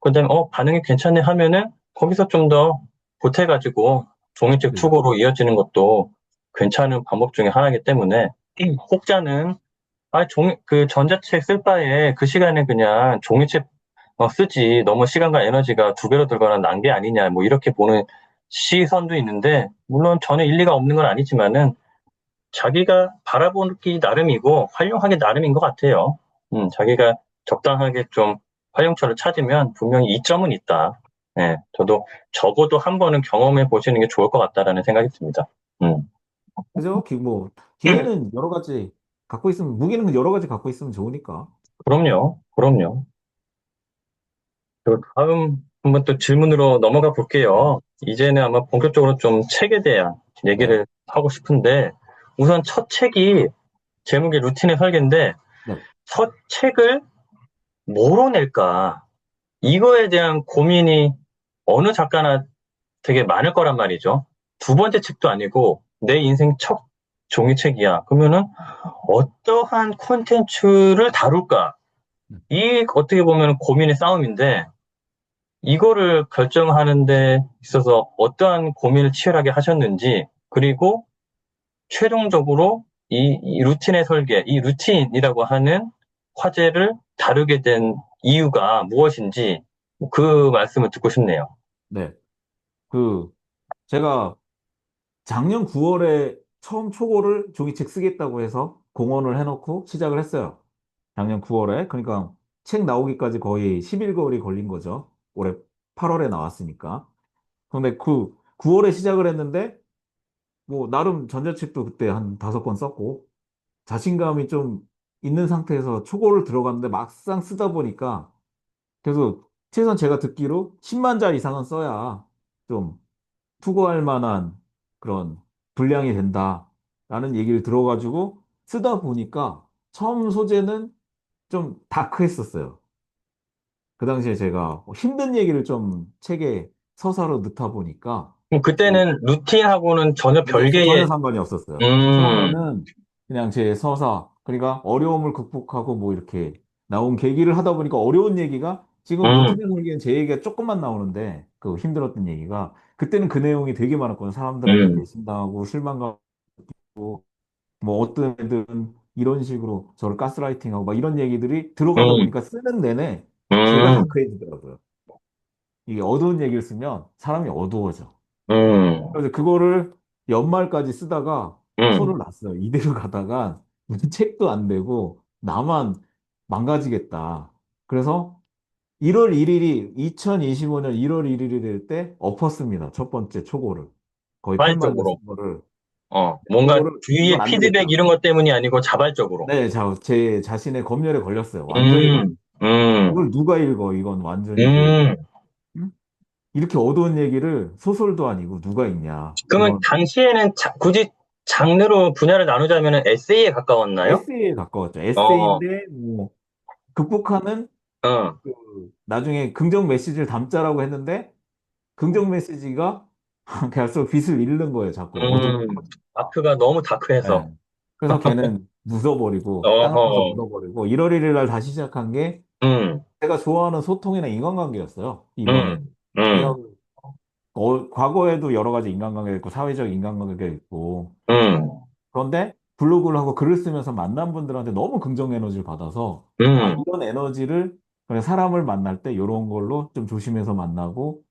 그 다음에, 반응이 괜찮네 하면은 거기서 좀 더 보태가지고 종이책
그죠.
투고로 이어지는 것도 괜찮은 방법 중에 하나이기 때문에, 혹자는 그 전자책 쓸 바에 그 시간에 그냥 종이책 쓰지. 너무 시간과 에너지가 두 배로 들거나 난 게 아니냐. 뭐 이렇게 보는 시선도 있는데, 물론 전혀 일리가 없는 건 아니지만은 자기가 바라보기 나름이고 활용하기 나름인 것 같아요. 자기가 적당하게 좀 활용처를 찾으면 분명히 이점은 있다. 예, 저도 적어도 한 번은 경험해 보시는 게 좋을 것 같다라는 생각이 듭니다. 음,
그죠? 기회는 여러 가지 갖고 있으면, 무기는 여러 가지 갖고 있으면 좋으니까.
그럼요, 그럼요. 그리고 다음 한번 또 질문으로 넘어가 볼게요. 이제는 아마 본격적으로 좀 책에 대한
네.
얘기를 하고 싶은데, 우선 첫 책이 제목이 루틴의 설계인데,
네.
첫 책을 뭐로 낼까? 이거에 대한 고민이 어느 작가나 되게 많을 거란 말이죠. 두 번째 책도 아니고 내 인생 첫 종이책이야. 그러면은 어떠한 콘텐츠를 다룰까? 이 어떻게 보면 고민의 싸움인데 이거를 결정하는 데 있어서 어떠한 고민을 치열하게 하셨는지, 그리고 최종적으로 이 루틴의 설계, 이 루틴이라고 하는 화제를 다루게 된 이유가 무엇인지 그 말씀을 듣고 싶네요.
네. 그, 제가 작년 9월에 처음 초고를 종이책 쓰겠다고 해서 공언을 해놓고 시작을 했어요. 작년 9월에. 그러니까 책 나오기까지 거의 11개월이 걸린 거죠. 올해 8월에 나왔으니까. 근데 그 9월에 시작을 했는데, 뭐, 나름 전자책도 그때 한 5권 썼고, 자신감이 좀 있는 상태에서 초고를 들어갔는데 막상 쓰다 보니까, 그래서 최소한 제가 듣기로 10만 자 이상은 써야 좀 투고할 만한 그런 분량이 된다라는 얘기를 들어가지고 쓰다 보니까 처음 소재는 좀 다크했었어요. 그 당시에 제가 힘든 얘기를 좀 책에 서사로 넣다 보니까
그럼
그
그때는 루틴하고는 전혀
전혀
별개의,
상관이 없었어요.
음,
처음에는 그냥 제 서사, 그러니까 어려움을 극복하고 뭐 이렇게 나온 계기를 하다 보니까 어려운 얘기가 지금
음,
루틴에서 보기엔 제 얘기가 조금만 나오는데 그 힘들었던 얘기가 그때는 그 내용이 되게 많았거든요. 사람들한테
음,
배신당하고 실망하고 뭐 어떤 애들은 이런 식으로 저를 가스라이팅하고 막 이런 얘기들이 들어가다
음,
보니까 쓰는 내내 제가
음,
다크해지더라고요. 이게 어두운 얘기를 쓰면 사람이 어두워져.
음,
그래서 그거를 연말까지 쓰다가 손을
음.
놨어요. 이대로 가다가 무슨 책도 안 되고 나만 망가지겠다. 그래서 1월 1일이 2025년 1월 1일이 될 때 엎었습니다. 첫 번째 초고를. 거의 8만 字
자발적으로,
쓴 거를.
뭔가
그거를 이건
주위의
안
피드백
되겠다.
이런 것 때문이 아니고 자발적으로.
네, 제 자신의 검열에 걸렸어요. 완전히
음, 음,
이걸 누가 읽어? 이건 완전히
음.
응? 이렇게 어두운 얘기를 소설도 아니고 누가 읽냐?
그러면
이건
당시에는 굳이 장르로 분야를 나누자면 에세이에 가까웠나요?
에세이에 가까웠죠.
어,
에세이인데 뭐 극복하는
어,
그 나중에 긍정 메시지를 담자라고 했는데 긍정 메시지가 갈수록 빛을 잃는 거예요. 자꾸
음,
어두워지니까.
마크가 너무 다크해서.
네. 그래서 걔는 묻어버리고 땅을 파서
어허,
묻어버리고 1월 1일 날 다시 시작한 게
음,
제가 좋아하는 소통이나 인간관계였어요. 이번에
음, 음,
그냥 과거에도 여러 가지 인간관계가 있고 사회적 인간관계가 있고
음,
그런데 블로그를 하고 글을 쓰면서 만난 분들한테 너무 긍정 에너지를 받아서 아,
음,
이런 에너지를 그냥 사람을 만날 때 이런 걸로 좀 조심해서 만나고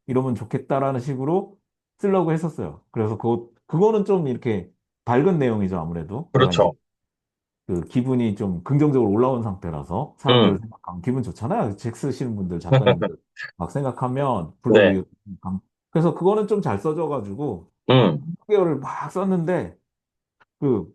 이러면 좋겠다라는 식으로 쓰려고 했었어요. 그래서 그거는 좀 이렇게 밝은 내용이죠, 아무래도. 내가 이제
그렇죠.
그 기분이 좀 긍정적으로 올라온 상태라서 사람들을
음,
생각하면 기분 좋잖아요. 책 쓰시는 분들, 작가님들 막 생각하면
네,
블로그 그래서 그거는 좀 잘 써져가지고
음,
6개월을 막 썼는데 그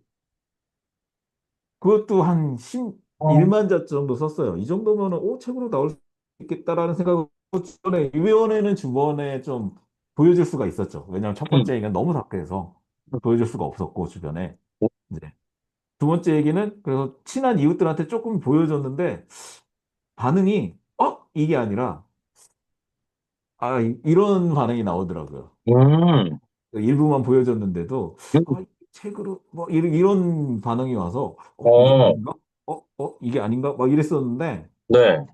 그것도 한 11만 자 정도 썼어요. 이 정도면은 책으로 나올 수 있겠다라는 생각을 주변에 이번에는 주변에 좀 보여줄 수가 있었죠. 왜냐하면 첫
음,
번째 얘기는 너무 작게해서 보여줄 수가 없었고 주변에 이제 두 번째 얘기는 그래서 친한 이웃들한테 조금 보여줬는데 반응이 이게 아니라 이런 반응이 나오더라고요.
음,
일부만 보여줬는데도 이 책으로 뭐 이런 반응이 와서 이게
어,
아닌가? 이게 아닌가? 막 이랬었는데
네,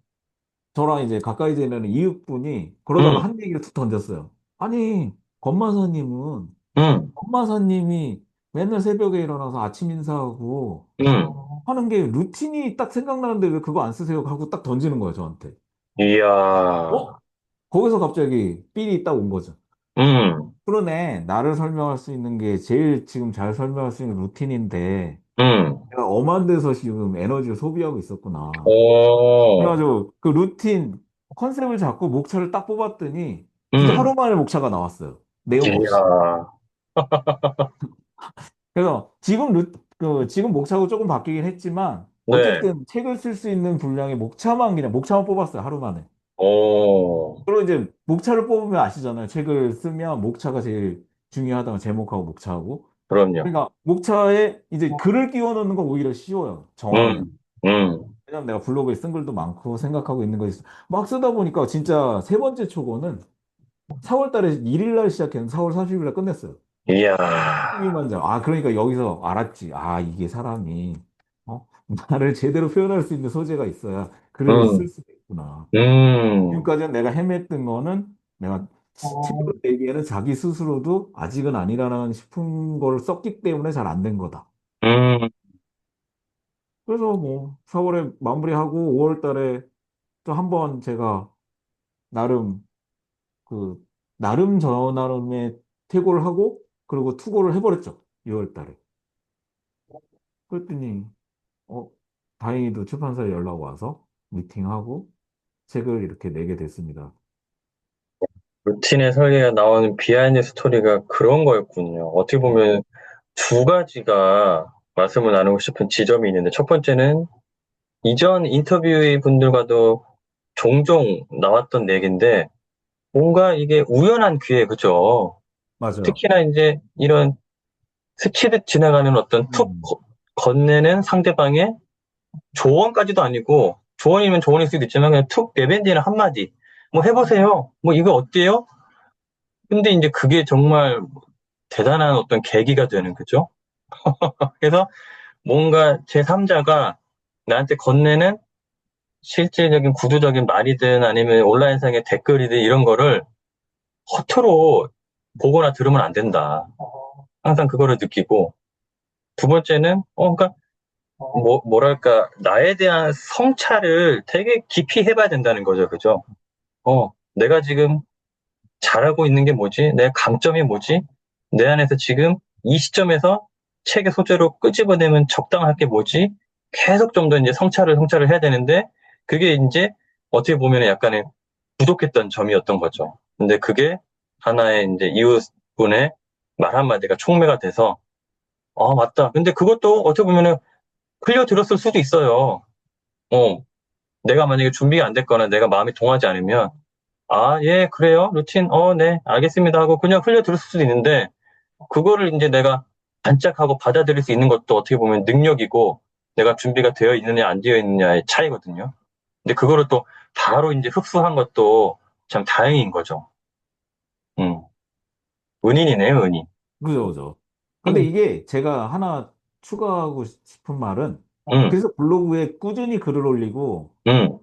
저랑 이제 가까이 지내는 이웃분이 그러다가
음,
한 얘기를 툭 던졌어요. 아니, 권마사님은,
음,
권마사님이 맨날 새벽에 일어나서 아침 인사하고
음,
하는 게 루틴이 딱 생각나는데 왜 그거 안 쓰세요? 하고 딱 던지는 거예요, 저한테.
이야,
어? 거기서 갑자기 삘이 딱 온 거죠.
음,
그러네, 나를 설명할 수 있는 게 제일 지금 잘 설명할 수 있는 루틴인데,
음,
내가 엄한 데서 지금 에너지를 소비하고 있었구나.
오,
그래가지고 그 루틴 컨셉을 잡고 목차를 딱 뽑았더니 진짜
음,
하루 만에 목차가 나왔어요. 내용 없이.
이야,
그래서 지금 목차가 조금 바뀌긴 했지만
네,
어쨌든 책을 쓸 수 있는 분량의 목차만 그냥 목차만 뽑았어요. 하루 만에.
오,
그리고 이제 목차를 뽑으면 아시잖아요. 책을 쓰면 목차가 제일 중요하다고 제목하고 목차하고.
그럼요.
그러니까 목차에 이제 글을 끼워 넣는 건 오히려 쉬워요. 정하면.
음,
왜냐면 내가 블로그에 쓴 글도 많고 생각하고 있는 거 있어. 막 쓰다 보니까 진짜 세 번째 초고는 4월 달에 1일 날 시작했는데 4월 30일 날 끝냈어요.
이야,
12만 장. 그러니까 여기서 알았지. 이게 사람이 어? 나를 제대로 표현할 수 있는 소재가 있어야 글을
음,
쓸 수가 있구나.
음,
지금까지는 내가 헤맸던 거는 내가 책으로 내기에는 자기 스스로도 아직은 아니라는 싶은 걸 썼기 때문에 잘 안 된 거다.
음,
그래서 뭐 4월에 마무리하고 5월 달에 또 한 번 제가 나름 그 나름 저 나름의 퇴고를 하고 그리고 투고를 해버렸죠. 6월 달에. 그랬더니 어 다행히도 출판사에 연락 와서 미팅하고 책을 이렇게 내게 됐습니다.
루틴의 설계가 나오는 비하인드 스토리가 그런 거였군요. 어떻게
네,
보면 두 가지가 말씀을 나누고 싶은 지점이 있는데, 첫 번째는 이전 인터뷰 분들과도 종종 나왔던 얘기인데, 뭔가 이게 우연한 기회, 그죠?
맞아요.
특히나 이제 이런 스치듯 지나가는 어떤 툭
음,
건네는 상대방의 조언까지도 아니고, 조언이면 조언일 수도 있지만 그냥 툭 내뱉는 한마디. 뭐 해보세요. 뭐 이거 어때요? 근데 이제 그게 정말 대단한 어떤 계기가 되는 거죠. 그래서 뭔가 제3자가 나한테 건네는 실질적인 구두적인 말이든 아니면 온라인상의 댓글이든 이런 거를 허투루 보거나 들으면 안 된다. 항상 그거를 느끼고 두 번째는 그러니까 뭐랄까 나에 대한 성찰을 되게 깊이 해봐야 된다는 거죠, 그죠? 내가 지금 잘하고 있는 게 뭐지? 내 강점이 뭐지? 내 안에서 지금 이 시점에서 책의 소재로 끄집어내면 적당할 게 뭐지? 계속 좀 더 이제 성찰을 해야 되는데, 그게 이제 어떻게 보면 약간의 부족했던 점이었던 거죠. 근데 그게 하나의 이제 이웃분의 말 한마디가 촉매가 돼서, 맞다. 근데 그것도 어떻게 보면은 흘려 들었을 수도 있어요. 어, 내가 만약에 준비가 안 됐거나 내가 마음이 동하지 않으면, 예, 그래요. 루틴, 네, 알겠습니다 하고 그냥 흘려 들을 수도 있는데, 그거를 이제 내가 반짝하고 받아들일 수 있는 것도 어떻게 보면 능력이고, 내가 준비가 되어 있느냐, 안 되어 있느냐의 차이거든요. 근데 그거를 또 바로 이제 흡수한 것도 참 다행인 거죠. 음, 은인이네요, 은인.
그죠, 그죠. 근데 이게 제가 하나 추가하고 싶은 말은,
음,
그래서 블로그에 꾸준히 글을 올리고,
음,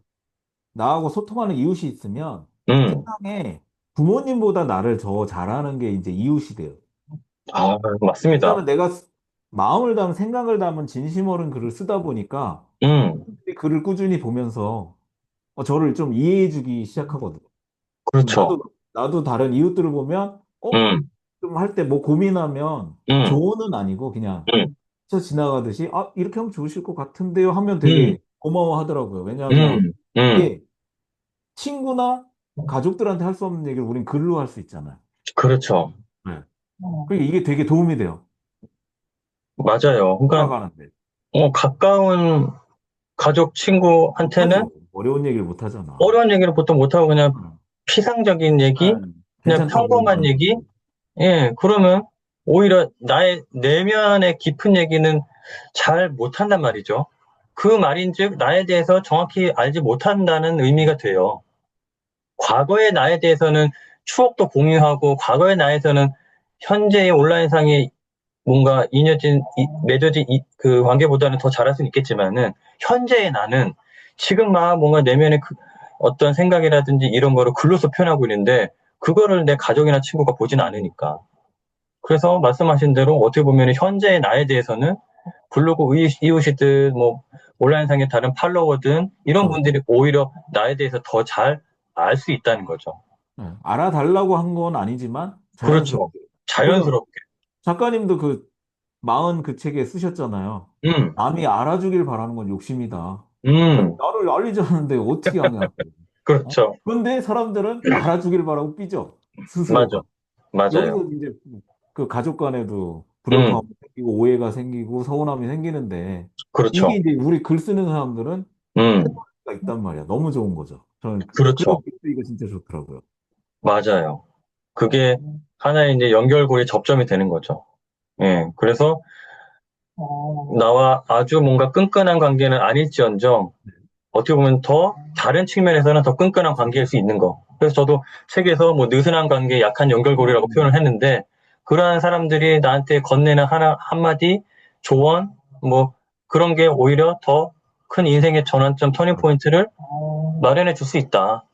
나하고 소통하는 이웃이 있으면,
음.
세상에 부모님보다 나를 더 잘하는 게 이제 이웃이 돼요.
맞습니다.
왜냐하면 내가 마음을 담은, 생각을 담은 진심 어린 글을 쓰다 보니까,
음,
이 글을 꾸준히 보면서, 저를 좀 이해해 주기 시작하거든요. 그럼
그렇죠.
나도 다른 이웃들을 보면,
음,
좀 할 때 뭐 고민하면
음,
조언은 아니고 그냥
음,
스쳐 지나가듯이 이렇게 하면 좋으실 것 같은데요 하면
음,
되게 고마워하더라고요. 왜냐하면
음, 음.
이게 친구나 가족들한테 할 수 없는 얘기를 우린 글로 할 수 있잖아요.
그렇죠.
네. 그러니까 이게 되게 도움이 돼요.
맞아요. 그러니까,
살아가는데.
가까운 가족, 친구한테는
못하죠. 어려운 얘기를 못하잖아.
어려운 얘기를 보통 못하고 그냥
응.
피상적인 얘기,
네.
그냥
괜찮다고
평범한
그러는
얘기,
거지.
예, 그러면 오히려 나의 내면의 깊은 얘기는 잘 못한단 말이죠. 그 말인즉 나에 대해서 정확히 알지 못한다는 의미가 돼요. 과거의 나에 대해서는 추억도 공유하고 과거의 나에서는 현재의 온라인상의 뭔가 맺어진 그 관계보다는 더 잘할 수는 있겠지만은 현재의 나는 지금 막 뭔가 내면의 어떤 생각이라든지 이런 거를 글로서 표현하고 있는데 그거를 내 가족이나 친구가 보진 않으니까. 그래서 말씀하신 대로 어떻게 보면 현재의 나에 대해서는 블로그 이웃이든 뭐 온라인상의 다른 팔로워든 이런
그렇죠.
분들이 오히려 나에 대해서 더 잘 알 수 있다는 거죠.
네. 알아달라고 한 건 아니지만
그렇죠.
자연스럽게. 그래서
자연스럽게.
작가님도 그 마흔 그 책에 쓰셨잖아요.
음,
남이 알아주길 바라는 건 욕심이다. 아니,
음,
나를 알리지 않는데 어떻게 하냐고. 어?
그렇죠.
그런데 사람들은 알아주길 바라고 삐져.
맞아.
스스로가.
맞아요.
여기서 이제 그 가족 간에도
음,
불협화음이 생기고 오해가 생기고 서운함이 생기는데 이게
그렇죠.
이제 우리 글 쓰는 사람들은
음,
해소가 있단 말이야. 너무 좋은 거죠. 저는 그래서
그렇죠.
글 쓰기가 진짜 좋더라고요.
맞아요. 그게 하나의 이제 연결고리 접점이 되는 거죠. 예. 그래서 나와 아주 뭔가 끈끈한 관계는 아닐지언정 어떻게 보면 더 다른 측면에서는 더 끈끈한 관계일 수 있는 거. 그래서 저도 책에서 뭐 느슨한 관계, 약한 연결고리라고 표현을
음.
했는데 그러한 사람들이 나한테 건네는 한마디 조언, 뭐 그런 게 오히려 더 큰 인생의 전환점, 터닝 포인트를 마련해 줄 수 있다.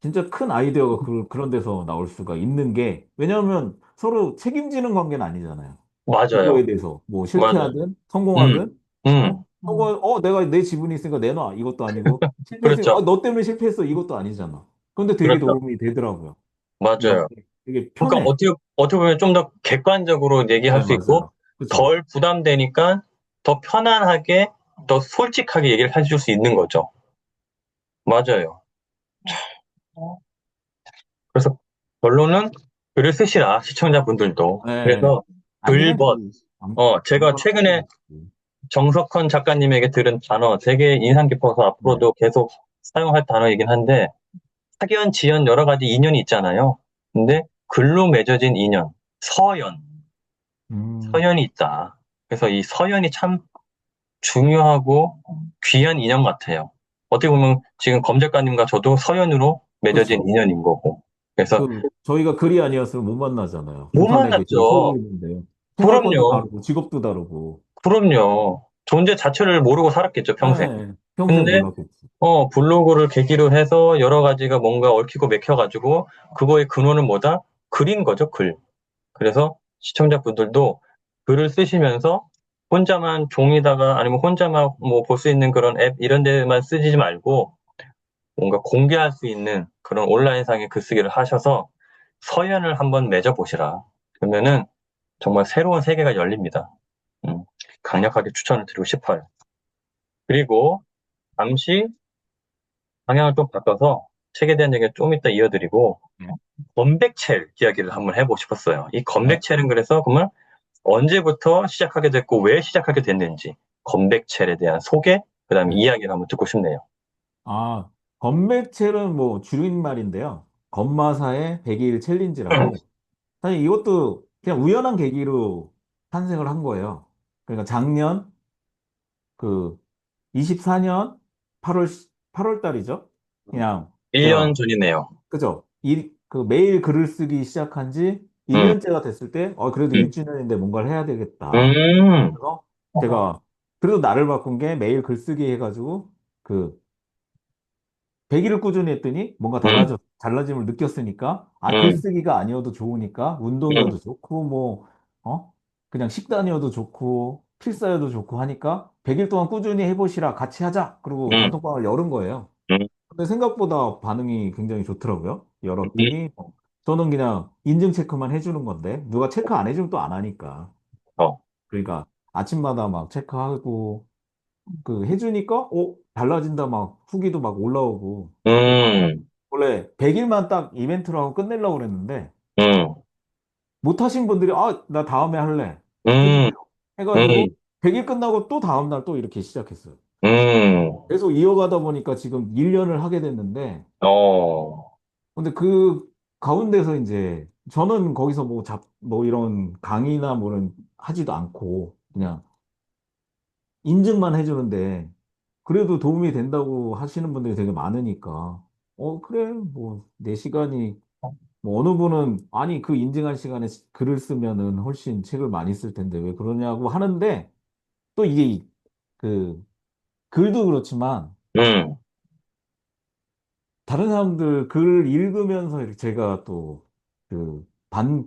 진짜 큰 아이디어가 그런 데서 나올 수가 있는 게, 왜냐하면 서로 책임지는 관계는 아니잖아요.
맞아요.
그거에 대해서, 뭐,
맞아요.
실패하든,
음,
성공하든,
음,
내가 내 지분이 있으니까 내놔. 이것도 아니고, 실패했으니까,
그렇죠.
너 때문에 실패했어. 이것도 아니잖아. 근데 되게
그렇죠.
도움이 되더라고요. 이런
맞아요.
게 되게
그러니까
편해.
어떻게 보면 좀 더 객관적으로 얘기할
네,
수 있고
맞아요. 그쵸?
덜 부담되니까 더 편안하게 더 솔직하게 얘기를 해줄 수 있는 거죠. 맞아요. 그래서 결론은 글을 쓰시라 시청자분들도.
네.
그래서
아니면
글벗 제가
아무거나 써도
최근에
되지.
정석헌 작가님에게 들은 단어 되게 인상 깊어서
네.
앞으로도 계속 사용할 단어이긴 한데 학연, 지연 여러 가지 인연이 있잖아요. 근데 글로 맺어진 인연, 서연,
음,
서연이 있다. 그래서 이 서연이 참 중요하고 귀한 인연 같아요. 어떻게 보면 지금 검 작가님과 저도 서연으로 맺어진
그렇죠.
인연인 거고. 그래서
저희가 글이 아니었으면 못 만나잖아요.
못
북한에 계시고 서울에
만났죠.
있는데. 생활권도
그럼요.
다르고, 직업도 다르고.
그럼요. 존재 자체를 모르고 살았겠죠, 평생.
네, 평생
근데
몰랐겠지.
블로그를 계기로 해서 여러 가지가 뭔가 얽히고 맥혀가지고 그거의 근원은 뭐다? 글인 거죠, 글. 그래서 시청자분들도 글을 쓰시면서 혼자만 종이다가 아니면 혼자만 뭐 볼 수 있는 그런 앱 이런 데만 쓰지 말고 뭔가 공개할 수 있는 그런 온라인상의 글쓰기를 하셔서 서연을 한번 맺어보시라. 그러면은 정말 새로운 세계가 열립니다. 음, 강력하게 추천을 드리고 싶어요. 그리고 잠시 방향을 좀 바꿔서 책에 대한 얘기를 좀 이따 이어드리고
네.
건백첼 이야기를 한번 해보고 싶었어요. 이
네.
건백첼은 그래서 그러면 언제부터 시작하게 됐고 왜 시작하게 됐는지 건백첼에 대한 소개, 그다음에
네.
이야기를 한번 듣고 싶네요.
아, 건매첼은 뭐 줄임말인데요. 건마사의 100일 챌린지라고. 사실 이것도 그냥 우연한 계기로 탄생을 한 거예요. 그러니까 작년 그 24년 8월, 8월 달이죠. 그냥
1년
제가,
전이네요.
그죠? 그 매일 글을 쓰기 시작한 지
음,
1년째가 됐을 때, 그래도
음,
1주년인데 뭔가를 해야 되겠다.
음,
그래서 제가, 그래도 나를 바꾼 게 매일 글쓰기 해가지고, 그 100일을 꾸준히 했더니 뭔가
음,
달라짐을 느꼈으니까,
음,
글쓰기가 아니어도 좋으니까, 운동이어도
음,
좋고, 뭐, 그냥 식단이어도 좋고, 필사여도 좋고 하니까, 100일 동안 꾸준히 해보시라, 같이 하자! 그리고
음,
단톡방을 열은 거예요.
음,
근데 생각보다 반응이 굉장히 좋더라고요. 열었더니, 저는 그냥 인증 체크만 해주는 건데, 누가 체크 안 해주면 또 안 하니까.
어,
그러니까 아침마다 막 체크하고, 해주니까, 달라진다, 막 후기도 막 올라오고.
음,
원래 100일만 딱 이벤트로 하고 끝내려고 그랬는데,
음,
못 하신 분들이, 나 다음에 할래.
음,
해주세요. 해가지고,
음,
100일 끝나고 또 다음날 또 이렇게 시작했어요.
음,
계속 이어가다 보니까 지금 1년을 하게 됐는데,
어,
근데 그 가운데서 이제, 저는 거기서 뭐 이런 강의나 뭐는 하지도 않고, 그냥 인증만 해주는데, 그래도 도움이 된다고 하시는 분들이 되게 많으니까, 그래, 뭐, 내 시간이 뭐 어느 분은 아니 그 인증한 시간에 글을 쓰면은 훨씬 책을 많이 쓸 텐데 왜 그러냐고 하는데 또 이게 그 글도 그렇지만
음,
다른 사람들 글 읽으면서 이렇게 제가 또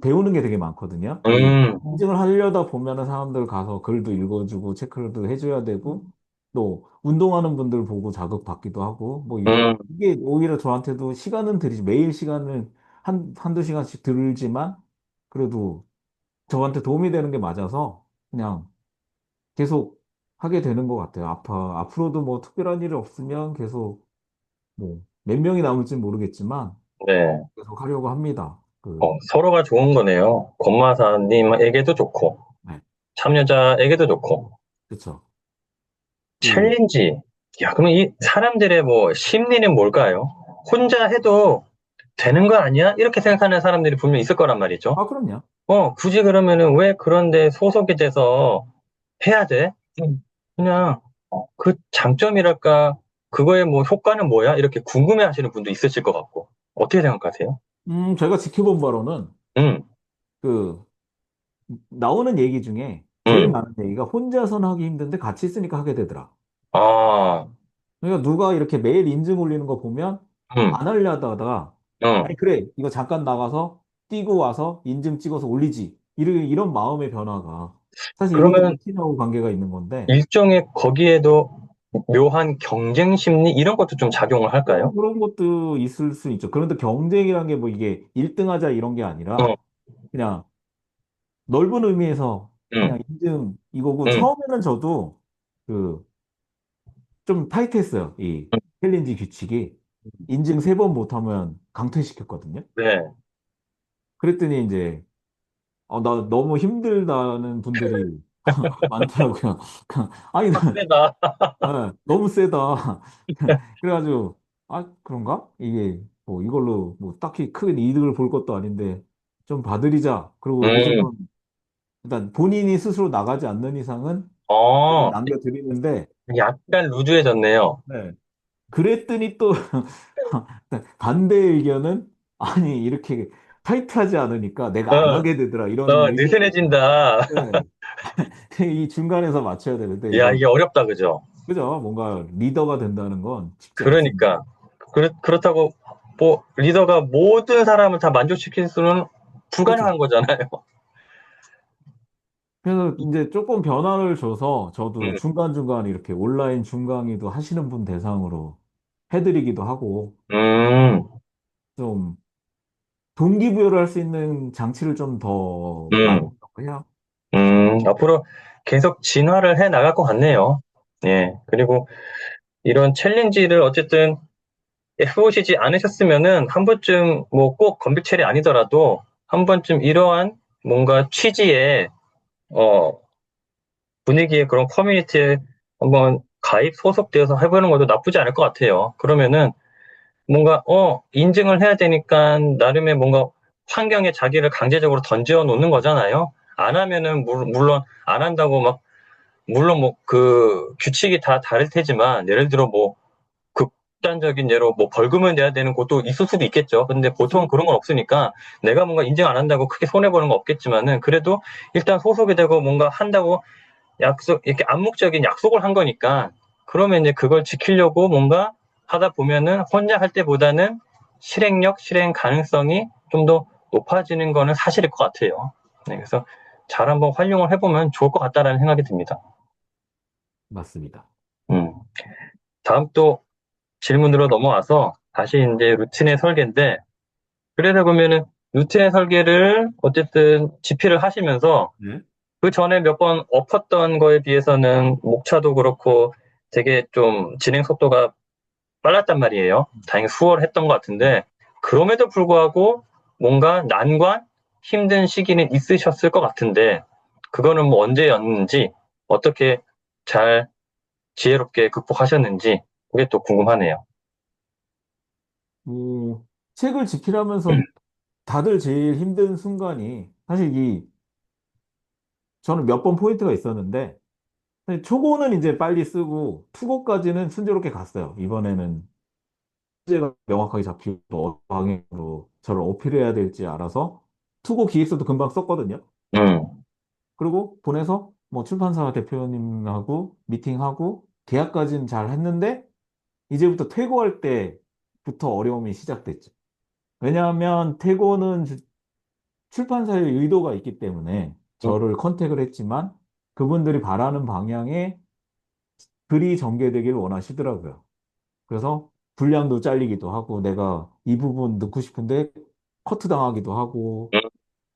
배우는 게 되게 많거든요.
음,
인증을 하려다 보면은 사람들 가서 글도 읽어주고 체크도 해줘야 되고 또 운동하는 분들 보고 자극받기도 하고 뭐
음,
이게 오히려 저한테도 시간은 들이지 매일 시간을 한두 시간씩 들지만 그래도 저한테 도움이 되는 게 맞아서 그냥 계속 하게 되는 것 같아요. 앞으로도 뭐 특별한 일이 없으면 계속 뭐 몇 명이 남을지는 모르겠지만
네.
계속 하려고 합니다.
서로가 좋은 거네요. 권마사님에게도 좋고,
네,
참여자에게도 좋고.
그쵸. 그,
챌린지. 야, 그럼 이 사람들의 뭐 심리는 뭘까요? 혼자 해도 되는 거 아니야? 이렇게 생각하는 사람들이 분명 있을 거란 말이죠.
그럼요.
굳이 그러면은 왜 그런데 소속이 돼서 해야 돼? 그냥 그 장점이랄까, 그거의 뭐 효과는 뭐야? 이렇게 궁금해 하시는 분도 있으실 것 같고. 어떻게 생각하세요?
제가 지켜본 바로는
음,
그, 나오는 얘기 중에 제일
음,
많은 얘기가 혼자서는 하기 힘든데 같이 있으니까 하게 되더라.
아,
그러니까 누가 이렇게 매일 인증 올리는 거 보면
음,
안 하려다가 아니
음.
그래 이거 잠깐 나가서 뛰고 와서 인증 찍어서 올리지 이런 마음의 변화가 사실 이것도
그러면
루틴하고 관계가 있는 건데
일종의 거기에도 묘한 경쟁 심리 이런 것도 좀 작용을 할까요?
그런 것도 있을 수 있죠. 그런데 경쟁이란 게 뭐 이게 1등 하자 이런 게
어,
아니라 그냥 넓은 의미에서
음,
그냥 인증 이거고
음,
처음에는 저도 그 좀 타이트했어요. 이 챌린지 규칙이 인증 3번 못하면 강퇴시켰거든요.
네.
그랬더니 이제 나 너무 힘들다는 분들이 많더라고요. 아니,
빡세다.
너무 세다. 그래가지고, 그런가? 이게, 뭐, 이걸로, 뭐, 딱히 큰 이득을 볼 것도 아닌데, 좀 봐드리자. 그리고
음,
요즘은, 일단 본인이 스스로 나가지 않는 이상은, 그래도
어,
남겨드리는데,
약간 루즈해졌네요.
네. 그랬더니 또 반대 의견은 아니 이렇게 타이트하지 않으니까 내가 안
어,
하게 되더라 이런 의견도 있어요.
느슨해진다.
네. 이 중간에서 맞춰야 되는데
야,
이거
이게 어렵다, 그죠?
그죠? 뭔가 리더가 된다는 건 쉽지 않습니다.
그러니까. 그렇다고, 뭐, 리더가 모든 사람을 다 만족시킬 수는
그렇죠.
불가능한 거잖아요.
그래서 이제 조금 변화를 줘서 저도
음,
중간중간 이렇게 온라인 중강의도 하시는 분 대상으로 해드리기도 하고
음,
좀 동기부여를 할 수 있는 장치를 좀 더
음,
만들려고 해요.
앞으로 계속 진화를 해 나갈 것 같네요. 예. 그리고 이런 챌린지를 어쨌든 해보시지 않으셨으면은 한 번쯤 뭐 꼭 건비첼이 아니더라도 한 번쯤 이러한 뭔가 취지의 어, 분위기의 그런 커뮤니티에 한번 가입 소속되어서 해보는 것도 나쁘지 않을 것 같아요. 그러면은 뭔가 인증을 해야 되니까 나름의 뭔가 환경에 자기를 강제적으로 던져 놓는 거잖아요. 안 하면은 물론 안 한다고 막 물론 뭐 그 규칙이 다 다를 테지만 예를 들어 뭐 극단적인 예로 뭐 벌금을 내야 되는 곳도 있을 수도 있겠죠. 근데 보통은
그렇죠?
그런 건 없으니까 내가 뭔가 인증 안 한다고 크게 손해 보는 건 없겠지만은 그래도 일단 소속이 되고 뭔가 한다고 약속 이렇게 암묵적인 약속을 한 거니까 그러면 이제 그걸 지키려고 뭔가 하다 보면은 혼자 할 때보다는 실행력, 실행 가능성이 좀 더 높아지는 거는 사실일 것 같아요. 네, 그래서 잘 한번 활용을 해보면 좋을 것 같다라는 생각이 듭니다.
맞습니다.
음. 다음 또 질문으로 넘어와서 다시 이제 루틴의 설계인데 그러다 보면은 루틴의 설계를 어쨌든 집필을 하시면서
네.
그 전에 몇 번 엎었던 거에 비해서는 목차도 그렇고 되게 좀 진행 속도가 빨랐단 말이에요. 다행히 수월했던 것 같은데 그럼에도 불구하고 뭔가 난관, 힘든 시기는 있으셨을 것 같은데 그거는 뭐 언제였는지 어떻게 잘 지혜롭게 극복하셨는지 그게 또 궁금하네요.
책을 집필하면서 다들 제일 힘든 순간이 사실 저는 몇 번 포인트가 있었는데 사실 초고는 이제 빨리 쓰고 투고까지는 순조롭게 갔어요. 이번에는 주제가 명확하게 잡히고 어떤 방향으로 저를 어필해야 될지 알아서 투고 기획서도 금방 썼거든요.
음,
그리고 보내서 뭐 출판사 대표님하고 미팅하고 계약까지는 잘 했는데 이제부터 퇴고할 때부터 어려움이 시작됐죠. 왜냐하면 퇴고는 출판사의 의도가 있기 때문에
음,
저를 컨택을 했지만 그분들이 바라는 방향에 글이 전개되길 원하시더라고요. 그래서 분량도 잘리기도 하고 내가 이 부분 넣고 싶은데 커트 당하기도 하고
음.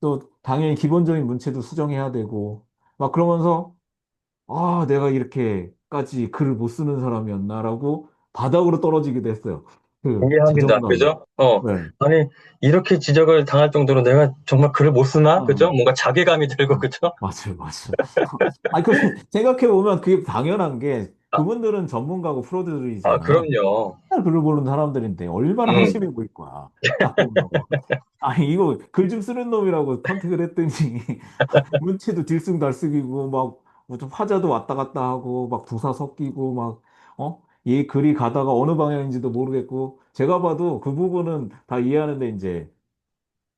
또 당연히 기본적인 문체도 수정해야 되고 막 그러면서 아, 내가 이렇게까지 글을 못 쓰는 사람이었나라고 바닥으로 떨어지기도 했어요. 그
이해합니다.
자존감이.
그죠?
네.
아니, 이렇게 지적을 당할 정도로 내가 정말 글을 못 쓰나? 그죠?
어,
뭔가 자괴감이 들고, 그죠?
맞아요, 맞아요. 아니, 생각해보면 그게 당연한 게 그분들은 전문가고 프로들이잖아요.
그럼요.
맨날 글을 보는 사람들인데 얼마나
음,
한심해 보일 거야. 딱 보면. 아니, 이거 글 좀 쓰는 놈이라고 컨택을 했더니 문체도 들쑥날쑥이고 막뭐좀 화자도 왔다 갔다 하고 막 부사 섞이고 얘 글이 가다가 어느 방향인지도 모르겠고 제가 봐도 그 부분은 다 이해하는데 이제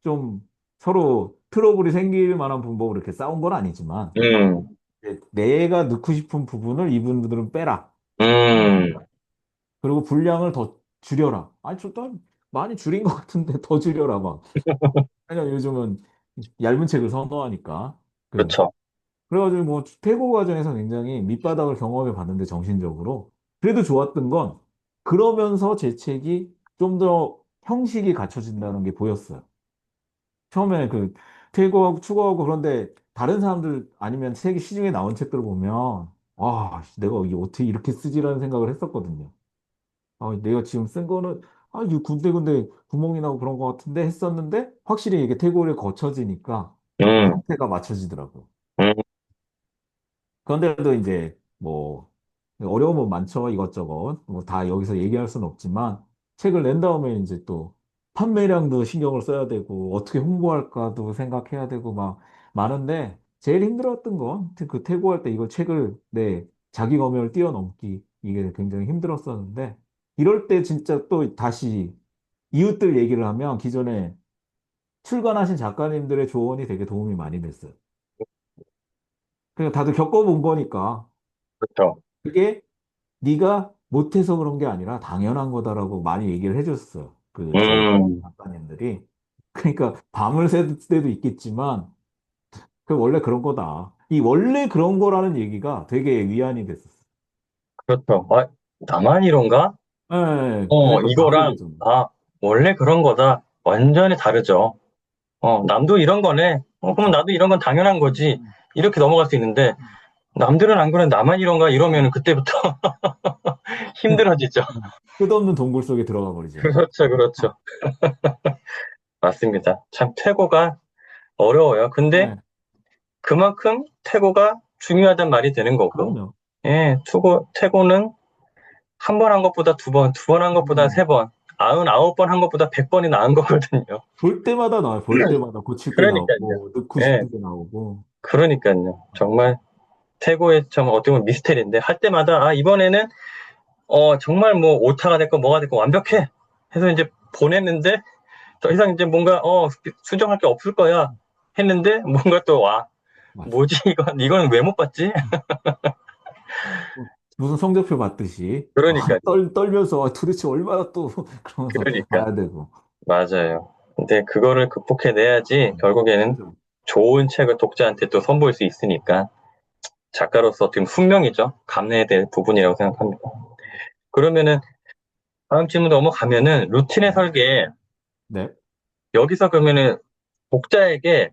좀 서로 트러블이 생길 만한 뭐 이렇게 싸운 건 아니지만
음,
이제 내가 넣고 싶은 부분을 이분들은 빼라.
음,
그리고 분량을 더 줄여라. 아니, 좀 많이 줄인 것 같은데 더 줄여라 막. 왜냐면 요즘은 얇은 책을 선호하니까. 그
그렇죠.
그래가지고 뭐 퇴고 과정에서 굉장히 밑바닥을 경험해 봤는데 정신적으로 그래도 좋았던 건 그러면서 제 책이 좀 더 형식이 갖춰진다는 게 보였어요. 처음에 그 퇴고하고 추가하고 그런데 다른 사람들 아니면 책이 시중에 나온 책들을 보면 내가 이게 어떻게 이렇게 쓰지라는 생각을 했었거든요. 내가 지금 쓴 거는 이거 군데군데 구멍이 나고 그런 것 같은데 했었는데 확실히 이게 퇴고를 거쳐지니까
음,
형태가 맞춰지더라고요.
음,
그런데도 이제 뭐 어려움은 많죠. 이것저것. 뭐 다 여기서 얘기할 수는 없지만 책을 낸 다음에 이제 또 판매량도 신경을 써야 되고 어떻게 홍보할까도 생각해야 되고 막 많은데 제일 힘들었던 건 그 퇴고할 때 이걸 책을 내 자기 검열을 뛰어넘기 이게 굉장히 힘들었었는데 이럴 때 진짜 또 다시 이웃들 얘기를 하면 기존에 출간하신 작가님들의 조언이 되게 도움이 많이 됐어요. 그냥 다들 겪어본 거니까
그렇죠.
그게 네가 못해서 그런 게 아니라 당연한 거다라고 많이 얘기를 해줬어요. 그 저희
음,
작가님들이. 그러니까 밤을 샐 때도 있겠지만 그 원래 그런 거다. 이 원래 그런 거라는 얘기가 되게 위안이 됐었어요.
그렇죠. 아, 나만 이런가?
네, 그래서 바로
이거랑,
이거죠.
원래 그런 거다. 완전히 다르죠. 남도 이런 거네. 그럼
그렇죠.
나도 이런 건 당연한 거지. 이렇게 넘어갈 수 있는데, 남들은 안 그래, 나만 이런가? 이러면 그때부터 힘들어지죠.
끝없는 동굴 속에 들어가 버리죠.
그렇죠, 그렇죠. 맞습니다. 참, 퇴고가 어려워요. 근데
네,
그만큼 퇴고가 중요하단 말이 되는 거고,
그럼요.
예, 퇴고는 한 번 한 것보다 두 번, 두 번 한 것보다
음.
세 번, 99번 한 것보다 100번이 나은 거거든요.
볼 때마다 나와요. 볼 때마다 고칠 게
그러니까요.
나오고, 넣고
예,
싶은 게 나오고.
그러니까요. 정말 태고의 좀 어떻게 보면 미스테리인데 할 때마다 이번에는 정말 뭐 오타가 됐건 뭐가 됐건 완벽해 해서 이제 보냈는데 더 이상 이제 뭔가 수정할 게 없을 거야 했는데 뭔가 또 와
맞아.
뭐지 이건 왜 못 봤지?
무슨 성적표 받듯이
그러니까요.
떨면서 도대체 얼마나 또 그러면서
그러니까
봐야 되고.
맞아요. 근데 그거를 극복해내야지 결국에는
그죠?
좋은 책을 독자한테 또 선보일 수 있으니까 작가로서 어떻게 보면 숙명이죠. 감내해야 될 부분이라고 생각합니다. 그러면은 다음 질문 넘어가면은 루틴의
네.
설계
네.
여기서 그러면은 독자에게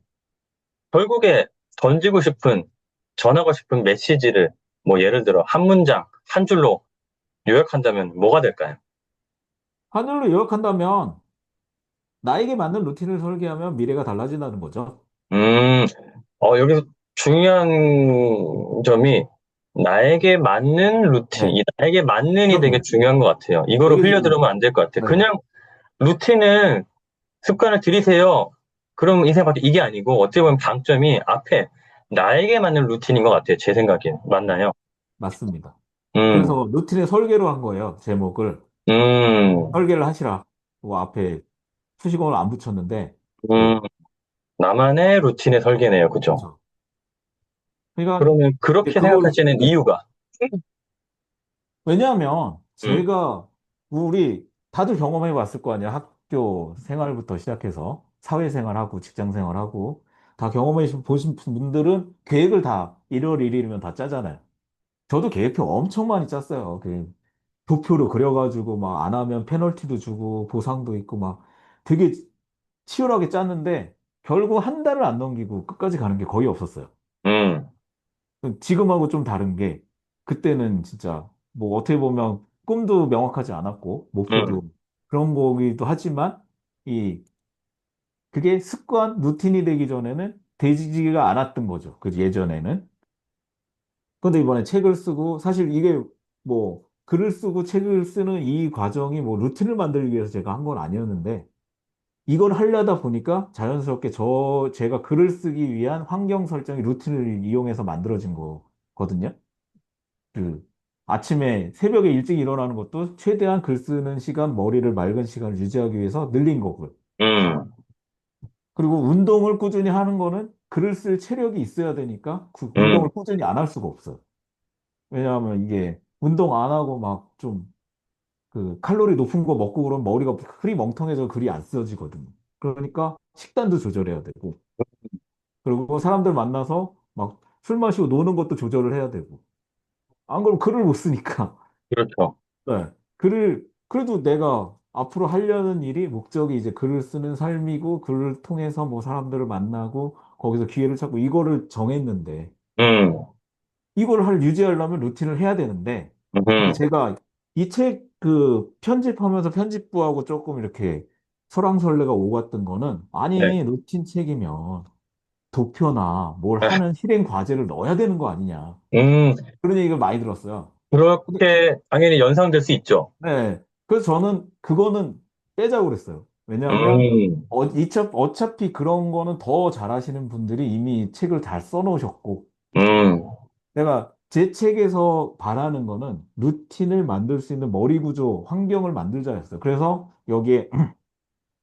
결국에 던지고 싶은 전하고 싶은 메시지를 뭐 예를 들어 한 문장 한 줄로 요약한다면 뭐가 될까요?
하늘로 요약한다면 나에게 맞는 루틴을 설계하면 미래가 달라진다는 거죠.
음, 여기서 중요한 점이 나에게 맞는 루틴,
네.
이 나에게 맞는이 되게
그럼요.
중요한 것 같아요. 이거로
되게
흘려들으면
중요하죠.
안 될 것 같아요.
네.
그냥 루틴을 습관을 들이세요. 그럼 인생 바뀌 이게 아니고 어떻게 보면 방점이 앞에 나에게 맞는 루틴인 것 같아요. 제 생각엔 맞나요?
맞습니다.
음,
그래서 루틴의 설계로 한 거예요. 제목을.
음,
설계를 하시라. 뭐 앞에 수식어를 안 붙였는데,
음.
그,
나만의 루틴의 설계네요. 그죠?
그렇죠. 그러니까
그러면
이제
그렇게
그걸,
생각하시는
네.
이유가,
왜냐하면
음,
제가 우리 다들 경험해 봤을 거 아니야. 학교 생활부터 시작해서 사회생활하고 직장생활하고 다 경험해 보신 분들은 계획을 다 1월 1일이면 다 짜잖아요. 저도 계획표 엄청 많이 짰어요. 그 도표로 그려가지고 막 안 하면 페널티도 주고 보상도 있고 막 되게 치열하게 짰는데 결국 한 달을 안 넘기고 끝까지 가는 게 거의 없었어요.
음,
지금하고 좀 다른 게 그때는 진짜 뭐 어떻게 보면 꿈도 명확하지 않았고
음,
목표도 그런 거기도 하지만 이 그게 습관 루틴이 되기 전에는 되지가 않았던 거죠. 그 예전에는. 근데 이번에 책을 쓰고 사실 이게 뭐 글을 쓰고 책을 쓰는 이 과정이 뭐 루틴을 만들기 위해서 제가 한 건 아니었는데 이걸 하려다 보니까 자연스럽게 제가 글을 쓰기 위한 환경 설정이 루틴을 이용해서 만들어진 거거든요. 그 아침에 새벽에 일찍 일어나는 것도 최대한 글 쓰는 시간, 머리를 맑은 시간을 유지하기 위해서 늘린 거고요.
음,
그리고 운동을 꾸준히 하는 거는 글을 쓸 체력이 있어야 되니까 그 운동을
음,
꾸준히 안 할 수가 없어요. 왜냐하면 이게 운동 안 하고 막 좀 그 칼로리 높은 거 먹고 그러면 머리가 흐리 멍텅해져 글이 안 써지거든요. 그러니까 식단도 조절해야 되고 그리고 사람들 만나서 막 술 마시고 노는 것도 조절을 해야 되고 안 그러면 글을 못 쓰니까
그렇죠.
네. 그래도 내가 앞으로 하려는 일이 목적이 이제 글을 쓰는 삶이고 글을 통해서 뭐 사람들을 만나고 거기서 기회를 찾고 이거를 정했는데
음,
이걸 유지하려면 루틴을 해야 되는데 근데
음,
제가 이 책 그 편집하면서 편집부하고 조금 이렇게 설왕설래가 오갔던 거는
네,
아니 루틴 책이면 도표나 뭘 하는 실행 과제를 넣어야 되는 거 아니냐
음,
그런 얘기를 많이 들었어요.
그렇게 당연히 연상될 수 있죠.
네. 그래서 저는 그거는 빼자고 그랬어요. 왜냐하면
음,
어차피 그런 거는 더 잘하시는 분들이 이미 책을 잘 써놓으셨고
음,
내가 제 책에서 바라는 거는 루틴을 만들 수 있는 머리 구조, 환경을 만들자였어요. 그래서 여기에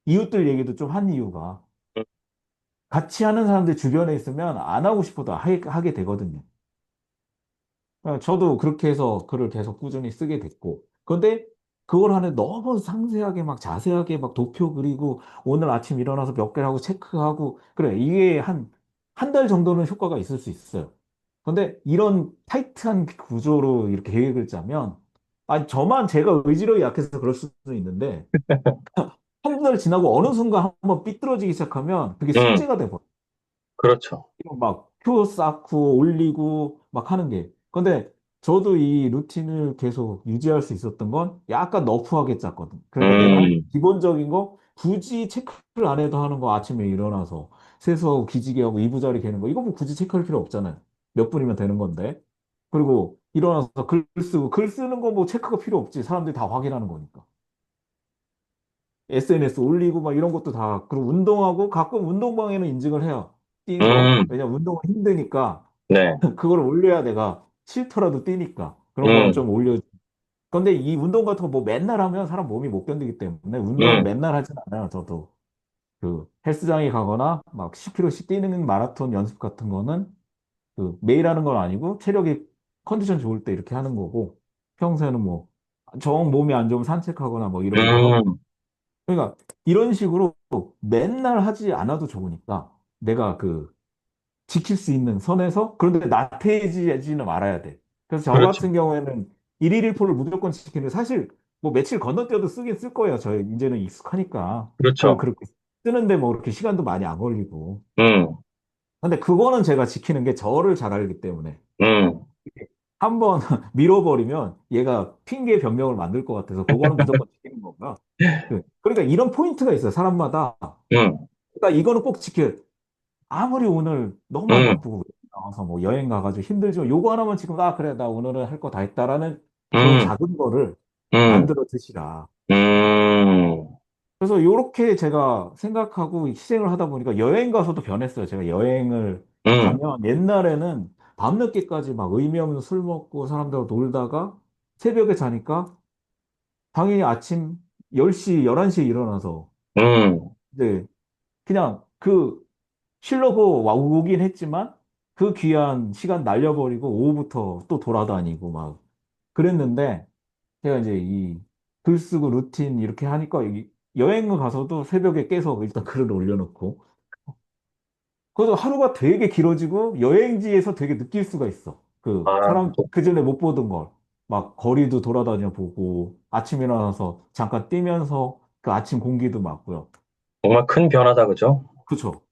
이웃들 얘기도 좀 한 이유가
음,
같이 하는 사람들 주변에 있으면 안 하고 싶어도 하게 되거든요. 저도 그렇게 해서 글을 계속 꾸준히 쓰게 됐고. 그런데 그걸 하는데 너무 상세하게 막 자세하게 막 도표 그리고 오늘 아침 일어나서 몇 개를 하고 체크하고 그래. 이게 한 달 정도는 효과가 있을 수 있어요. 그런데 이런 타이트한 구조로 이렇게 계획을 짜면 아니 저만 제가 의지력이 약해서 그럴 수도 있는데 한 달 지나고 어느 순간 한번 삐뚤어지기 시작하면 그게
음,
숙제가 돼버려요.
그렇죠.
막 표 쌓고 올리고 막 하는 게. 근데 저도 이 루틴을 계속 유지할 수 있었던 건 약간 너프하게 짰거든. 그러니까 내가
음,
기본적인 거 굳이 체크를 안 해도 하는 거 아침에 일어나서 세수하고 기지개하고 이부자리 개는 거 이거 뭐 굳이 체크할 필요 없잖아요. 몇 분이면 되는 건데. 그리고 일어나서 글 쓰고 글 쓰는 거 뭐 체크가 필요 없지. 사람들이 다 확인하는 거니까. SNS 올리고 막 이런 것도 다, 그리고 운동하고 가끔 운동방에는 인증을 해요. 뛰는 거.
음,
왜냐면 운동은 힘드니까
네,
그걸 올려야 내가 싫더라도 뛰니까. 그런 거는
음,
좀 올려. 근데 이 운동 같은 거 뭐 맨날 하면 사람 몸이 못 견디기 때문에 운동은
음,
맨날 하진 않아요. 저도 그 헬스장에 가거나 막 10km씩 뛰는 마라톤 연습 같은 거는 그 매일 하는 건 아니고 체력이 컨디션 좋을 때 이렇게 하는 거고 평소에는 뭐 정 몸이 안 좋으면 산책하거나 뭐 이러기도 하고.
음,
그러니까 이런 식으로 맨날 하지 않아도 좋으니까 내가 그 지킬 수 있는 선에서 그런데 나태해지지는 말아야 돼. 그래서 저
그렇죠.
같은 경우에는 일일 일포를 무조건 지키는데 사실 뭐 며칠 건너뛰어도 쓰긴 쓸 거예요. 저 이제는 익숙하니까.
그렇죠.
그렇게 쓰는데 뭐 그렇게 시간도 많이 안 걸리고.
음,
근데 그거는 제가 지키는 게 저를 잘 알기 때문에
음,
한번 밀어버리면 얘가 핑계 변명을 만들 것 같아서 그거는 무조건 지키는 거고요. 그러니까 이런 포인트가 있어요. 사람마다.
음,
그러니까 이거는 꼭 지켜요. 아무리 오늘 너무
음,
바쁘고 나와서 뭐 여행 가가지고 힘들지만 요거 하나만 지금 아 그래 나 오늘은 할 거 다 했다라는 그런
음,
작은 거를
음,
만들어 드시라.
음,
그래서 요렇게 제가 생각하고 희생을 하다 보니까 여행 가서도 변했어요. 제가 여행을
음,
가면 옛날에는 밤늦게까지 막 의미 없는 술 먹고 사람들하고 놀다가 새벽에 자니까 당연히 아침 10시, 11시에 일어나서
음,
이제 그냥 그 쉬려고 오긴 했지만 그 귀한 시간 날려버리고 오후부터 또 돌아다니고 막 그랬는데 제가 이제 이 글 쓰고 루틴 이렇게 하니까 여행을 가서도 새벽에 깨서 일단 글을 올려놓고 그래서 하루가 되게 길어지고 여행지에서 되게 느낄 수가 있어. 그
아,
사람 그전에 못 보던 걸 막 거리도 돌아다녀 보고 아침에 일어나서 잠깐 뛰면서 그 아침 공기도 맞고요.
정말 큰 변화다, 그죠?
그쵸?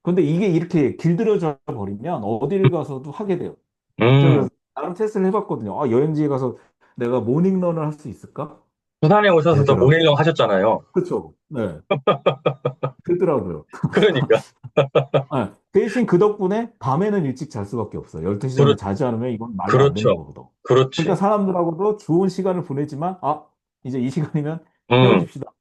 근데 이게 이렇게 길들여져 버리면 어디를 가서도 하게 돼요.
음,
그래서 나름 테스트를 해봤거든요. 아, 여행지에 가서 내가 모닝런을 할 수 있을까?
부산에 오셔서도
되더라고.
모닝런 하셨잖아요.
그쵸? 네. 되더라고요.
그러니까.
네. 대신 그 덕분에 밤에는 일찍 잘 수밖에 없어요. 12시
그렇,
전에 자지 않으면 이건 말도 안 되는
그렇죠.
거거든. 그러니까
그렇지.
사람들하고도 좋은 시간을 보내지만, 아, 이제 이 시간이면
음,
헤어집시다.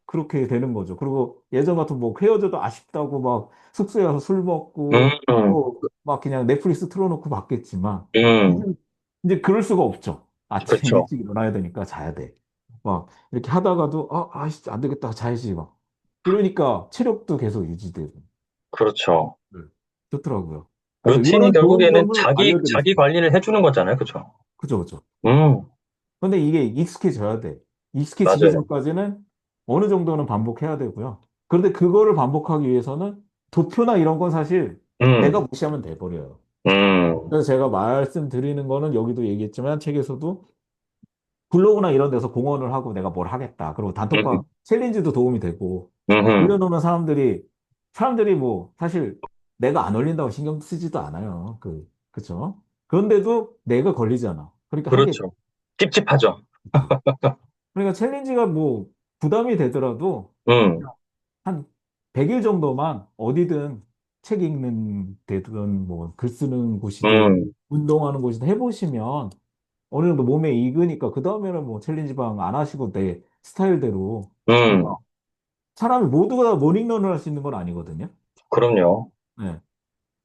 그렇게 되는 거죠. 그리고 예전 같은 뭐 헤어져도 아쉽다고 막 숙소에 가서 술 먹고,
음,
또 막 그냥 넷플릭스 틀어놓고 봤겠지만, 이제,
음,
이제 그럴 수가 없죠. 아침에
그렇죠.
일찍 일어나야 되니까 자야 돼. 막 이렇게 하다가도, 아이씨, 안 되겠다. 자야지. 막. 이러니까 체력도 계속 유지되고.
그렇죠.
네. 좋더라고요. 그래서
루틴이
이런 좋은
결국에는
점을
자기
알려드렸어요.
관리를 해주는 거잖아요. 그죠?
그죠, 그죠.
음,
근데 이게 익숙해져야 돼. 익숙해지기
맞아요.
전까지는 어느 정도는 반복해야 되고요. 그런데 그거를 반복하기 위해서는 도표나 이런 건 사실 내가
음,
무시하면 돼버려요.
음,
그래서 제가 말씀드리는 거는 여기도 얘기했지만 책에서도 블로그나 이런 데서 공헌을 하고 내가 뭘 하겠다. 그리고
음,
단톡방 챌린지도 도움이 되고
음,
올려놓으면 사람들이 뭐 사실 내가 안 올린다고 신경 쓰지도 않아요. 그쵸? 그런데도 내가 걸리잖아. 그러니까 하게 돼.
그렇죠. 찝찝하죠.
그치? 그러니까 챌린지가 뭐 부담이 되더라도
음,
그냥 한 100일 정도만 어디든 책 읽는 데든 뭐 글 쓰는 곳이든
음,
운동하는 곳이든 해보시면 어느 정도 몸에 익으니까 그 다음에는 뭐 챌린지방 안 하시고 내 스타일대로
음,
그러니까 사람이 모두가 모닝런을 할 수 있는 건 아니거든요.
그럼요.
네.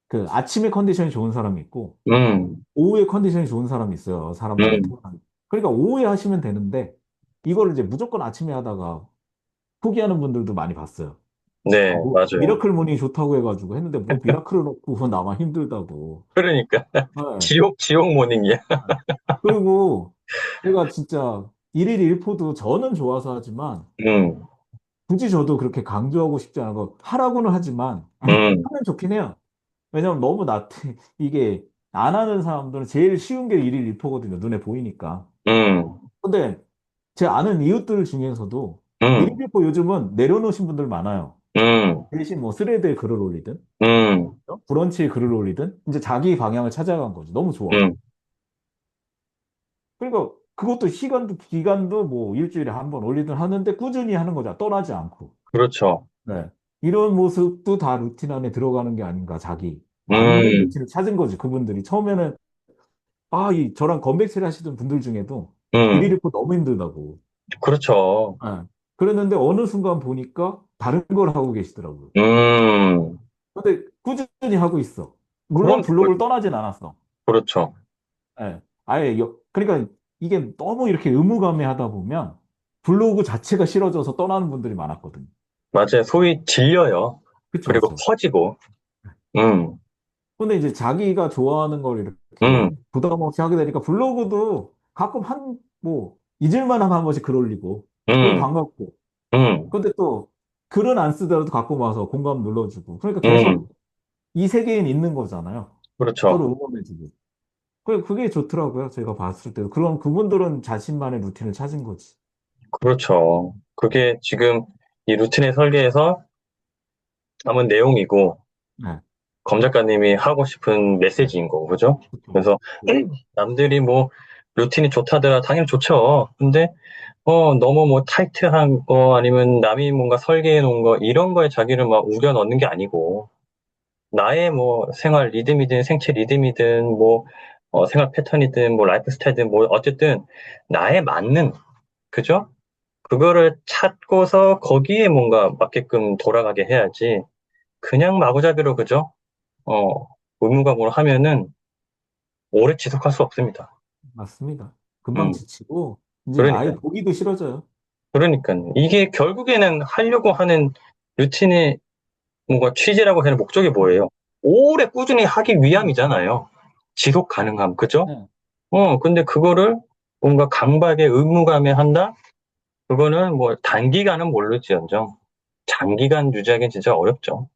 그 아침에 컨디션이 좋은 사람이 있고
음,
오후에 컨디션이 좋은 사람이 있어요. 사람마다
음,
태어나는. 그러니까 오후에 하시면 되는데 이거를 이제 무조건 아침에 하다가 포기하는 분들도 많이 봤어요. 아,
네,
뭐
맞아요.
미라클 모닝 좋다고 해가지고 했는데 뭐 미라클을 넣고 나만 힘들다고.
그러니까,
네.
지옥 모닝이야.
그리고 제가 진짜 일일 일포도 저는 좋아서 하지만
음,
굳이 저도 그렇게 강조하고 싶지 않은 거 하라고는 하지만
음,
하면 좋긴 해요. 왜냐면 너무 이게 안 하는 사람들은 제일 쉬운 게 일일 일포거든요. 눈에 보이니까.
음,
근데 제 아는 이웃들 중에서도 일일
음,
일포 요즘은 내려놓으신 분들 많아요.
음,
대신 뭐 스레드에 글을 올리든
음,
브런치에 글을 올리든 이제 자기 방향을 찾아간 거지. 너무 좋아.
음,
그러니까 그것도 시간도 기간도 뭐 일주일에 한 번 올리든 하는데 꾸준히 하는 거죠. 떠나지 않고.
그렇죠.
네. 이런 모습도 다 루틴 안에 들어가는 게 아닌가, 자기. 맞는
음,
루틴을 찾은 거지, 그분들이. 처음에는, 저랑 건백질 하시던 분들 중에도 일일
음,
읽고 너무 힘들다고.
그렇죠.
네. 그랬는데 어느 순간 보니까 다른 걸 하고 계시더라고요.
음,
근데 꾸준히 하고 있어. 물론
그럼,
블로그를 떠나진 않았어.
그렇죠.
예. 그러니까 이게 너무 이렇게 의무감에 하다 보면 블로그 자체가 싫어져서 떠나는 분들이 많았거든요.
맞아요. 소위 질려요.
그쵸,
그리고
그쵸.
커지고, 음,
근데 이제 자기가 좋아하는 걸 이렇게
음,
부담 없이 하게 되니까 블로그도 가끔 잊을만 하면 한 번씩 글 올리고, 그럼
음,
반갑고.
음,
근데 또 글은 안 쓰더라도 가끔 와서 공감 눌러주고. 그러니까
음,
계속 이 세계엔 있는 거잖아요. 서로
그렇죠.
응원해주고. 그게 좋더라고요. 제가 봤을 때도. 그런 그분들은 자신만의 루틴을 찾은 거지.
그렇죠. 그게 지금 이 루틴의 설계에서 남은 내용이고,
네.
검 작가님이 하고 싶은 메시지인 거고, 그죠?
그렇죠.
그래서 남들이 뭐 루틴이 좋다더라 당연히 좋죠. 근데 너무 뭐 타이트한 거 아니면 남이 뭔가 설계해 놓은 거 이런 거에 자기를 막 우겨 넣는 게 아니고 나의 뭐 생활 리듬이든 생체 리듬이든 뭐 생활 패턴이든 뭐 라이프 스타일이든 뭐 어쨌든 나에 맞는 그죠? 그거를 찾고서 거기에 뭔가 맞게끔 돌아가게 해야지 그냥 마구잡이로 그죠? 어, 의무감으로 하면은 오래 지속할 수 없습니다.
맞습니다. 금방
음,
지치고, 이제 아예
그러니까.
보기도 싫어져요.
그러니까. 이게 결국에는 하려고 하는 루틴의 뭔가 취지라고 하는 목적이 뭐예요? 오래 꾸준히 하기
음.
위함이잖아요. 지속 가능함, 그죠?
네.
근데 그거를 뭔가 강박에 의무감에 한다? 그거는 뭐 단기간은 모르지언정 장기간 유지하기는 진짜 어렵죠.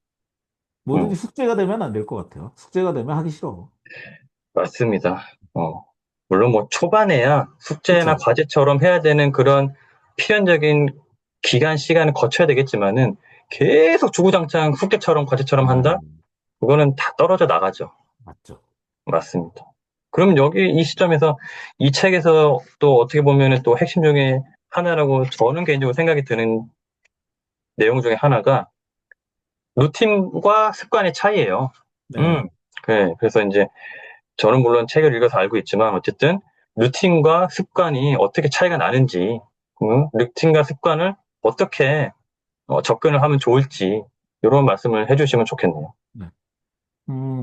뭐든지
음,
숙제가 되면 안 될 것 같아요. 숙제가 되면 하기 싫어.
맞습니다. 어, 물론 뭐 초반에야 숙제나
그쵸?
과제처럼 해야 되는 그런 필연적인 기간, 시간을 거쳐야 되겠지만은 계속 주구장창 숙제처럼 과제처럼 한다? 그거는 다 떨어져 나가죠.
맞죠.
맞습니다. 그럼 여기 이 시점에서 이 책에서 또 어떻게 보면은 또 핵심 중에 하나라고 저는 개인적으로 생각이 드는 내용 중에 하나가 루틴과 습관의 차이예요.
네.
음, 그래. 그래서 이제 저는 물론 책을 읽어서 알고 있지만 어쨌든 루틴과 습관이 어떻게 차이가 나는지, 루틴과 습관을 어떻게 접근을 하면 좋을지 이런 말씀을 해주시면 좋겠네요.
네.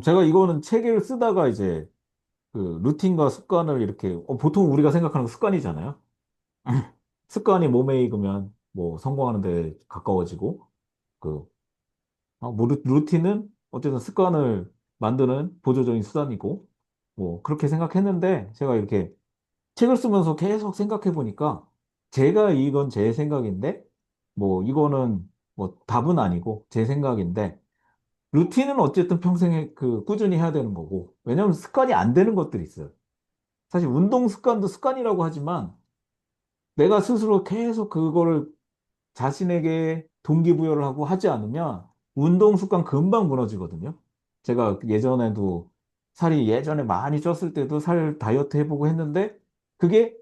제가 이거는 책을 쓰다가 이제 그 루틴과 습관을 이렇게, 보통 우리가 생각하는 거 습관이잖아요. 습관이 몸에 익으면 뭐 성공하는 데 가까워지고, 그, 뭐 루틴은 어쨌든 습관을 만드는 보조적인 수단이고, 뭐 그렇게 생각했는데 제가 이렇게 책을 쓰면서 계속 생각해 보니까 이건 제 생각인데 뭐 이거는 뭐 답은 아니고 제 생각인데 루틴은 어쨌든 평생에 꾸준히 해야 되는 거고 왜냐하면 습관이 안 되는 것들이 있어요. 사실 운동 습관도 습관이라고 하지만 내가 스스로 계속 그거를 자신에게 동기부여를 하고 하지 않으면 운동 습관 금방 무너지거든요. 제가 예전에도 살이 예전에 많이 쪘을 때도 살 다이어트 해보고 했는데 그게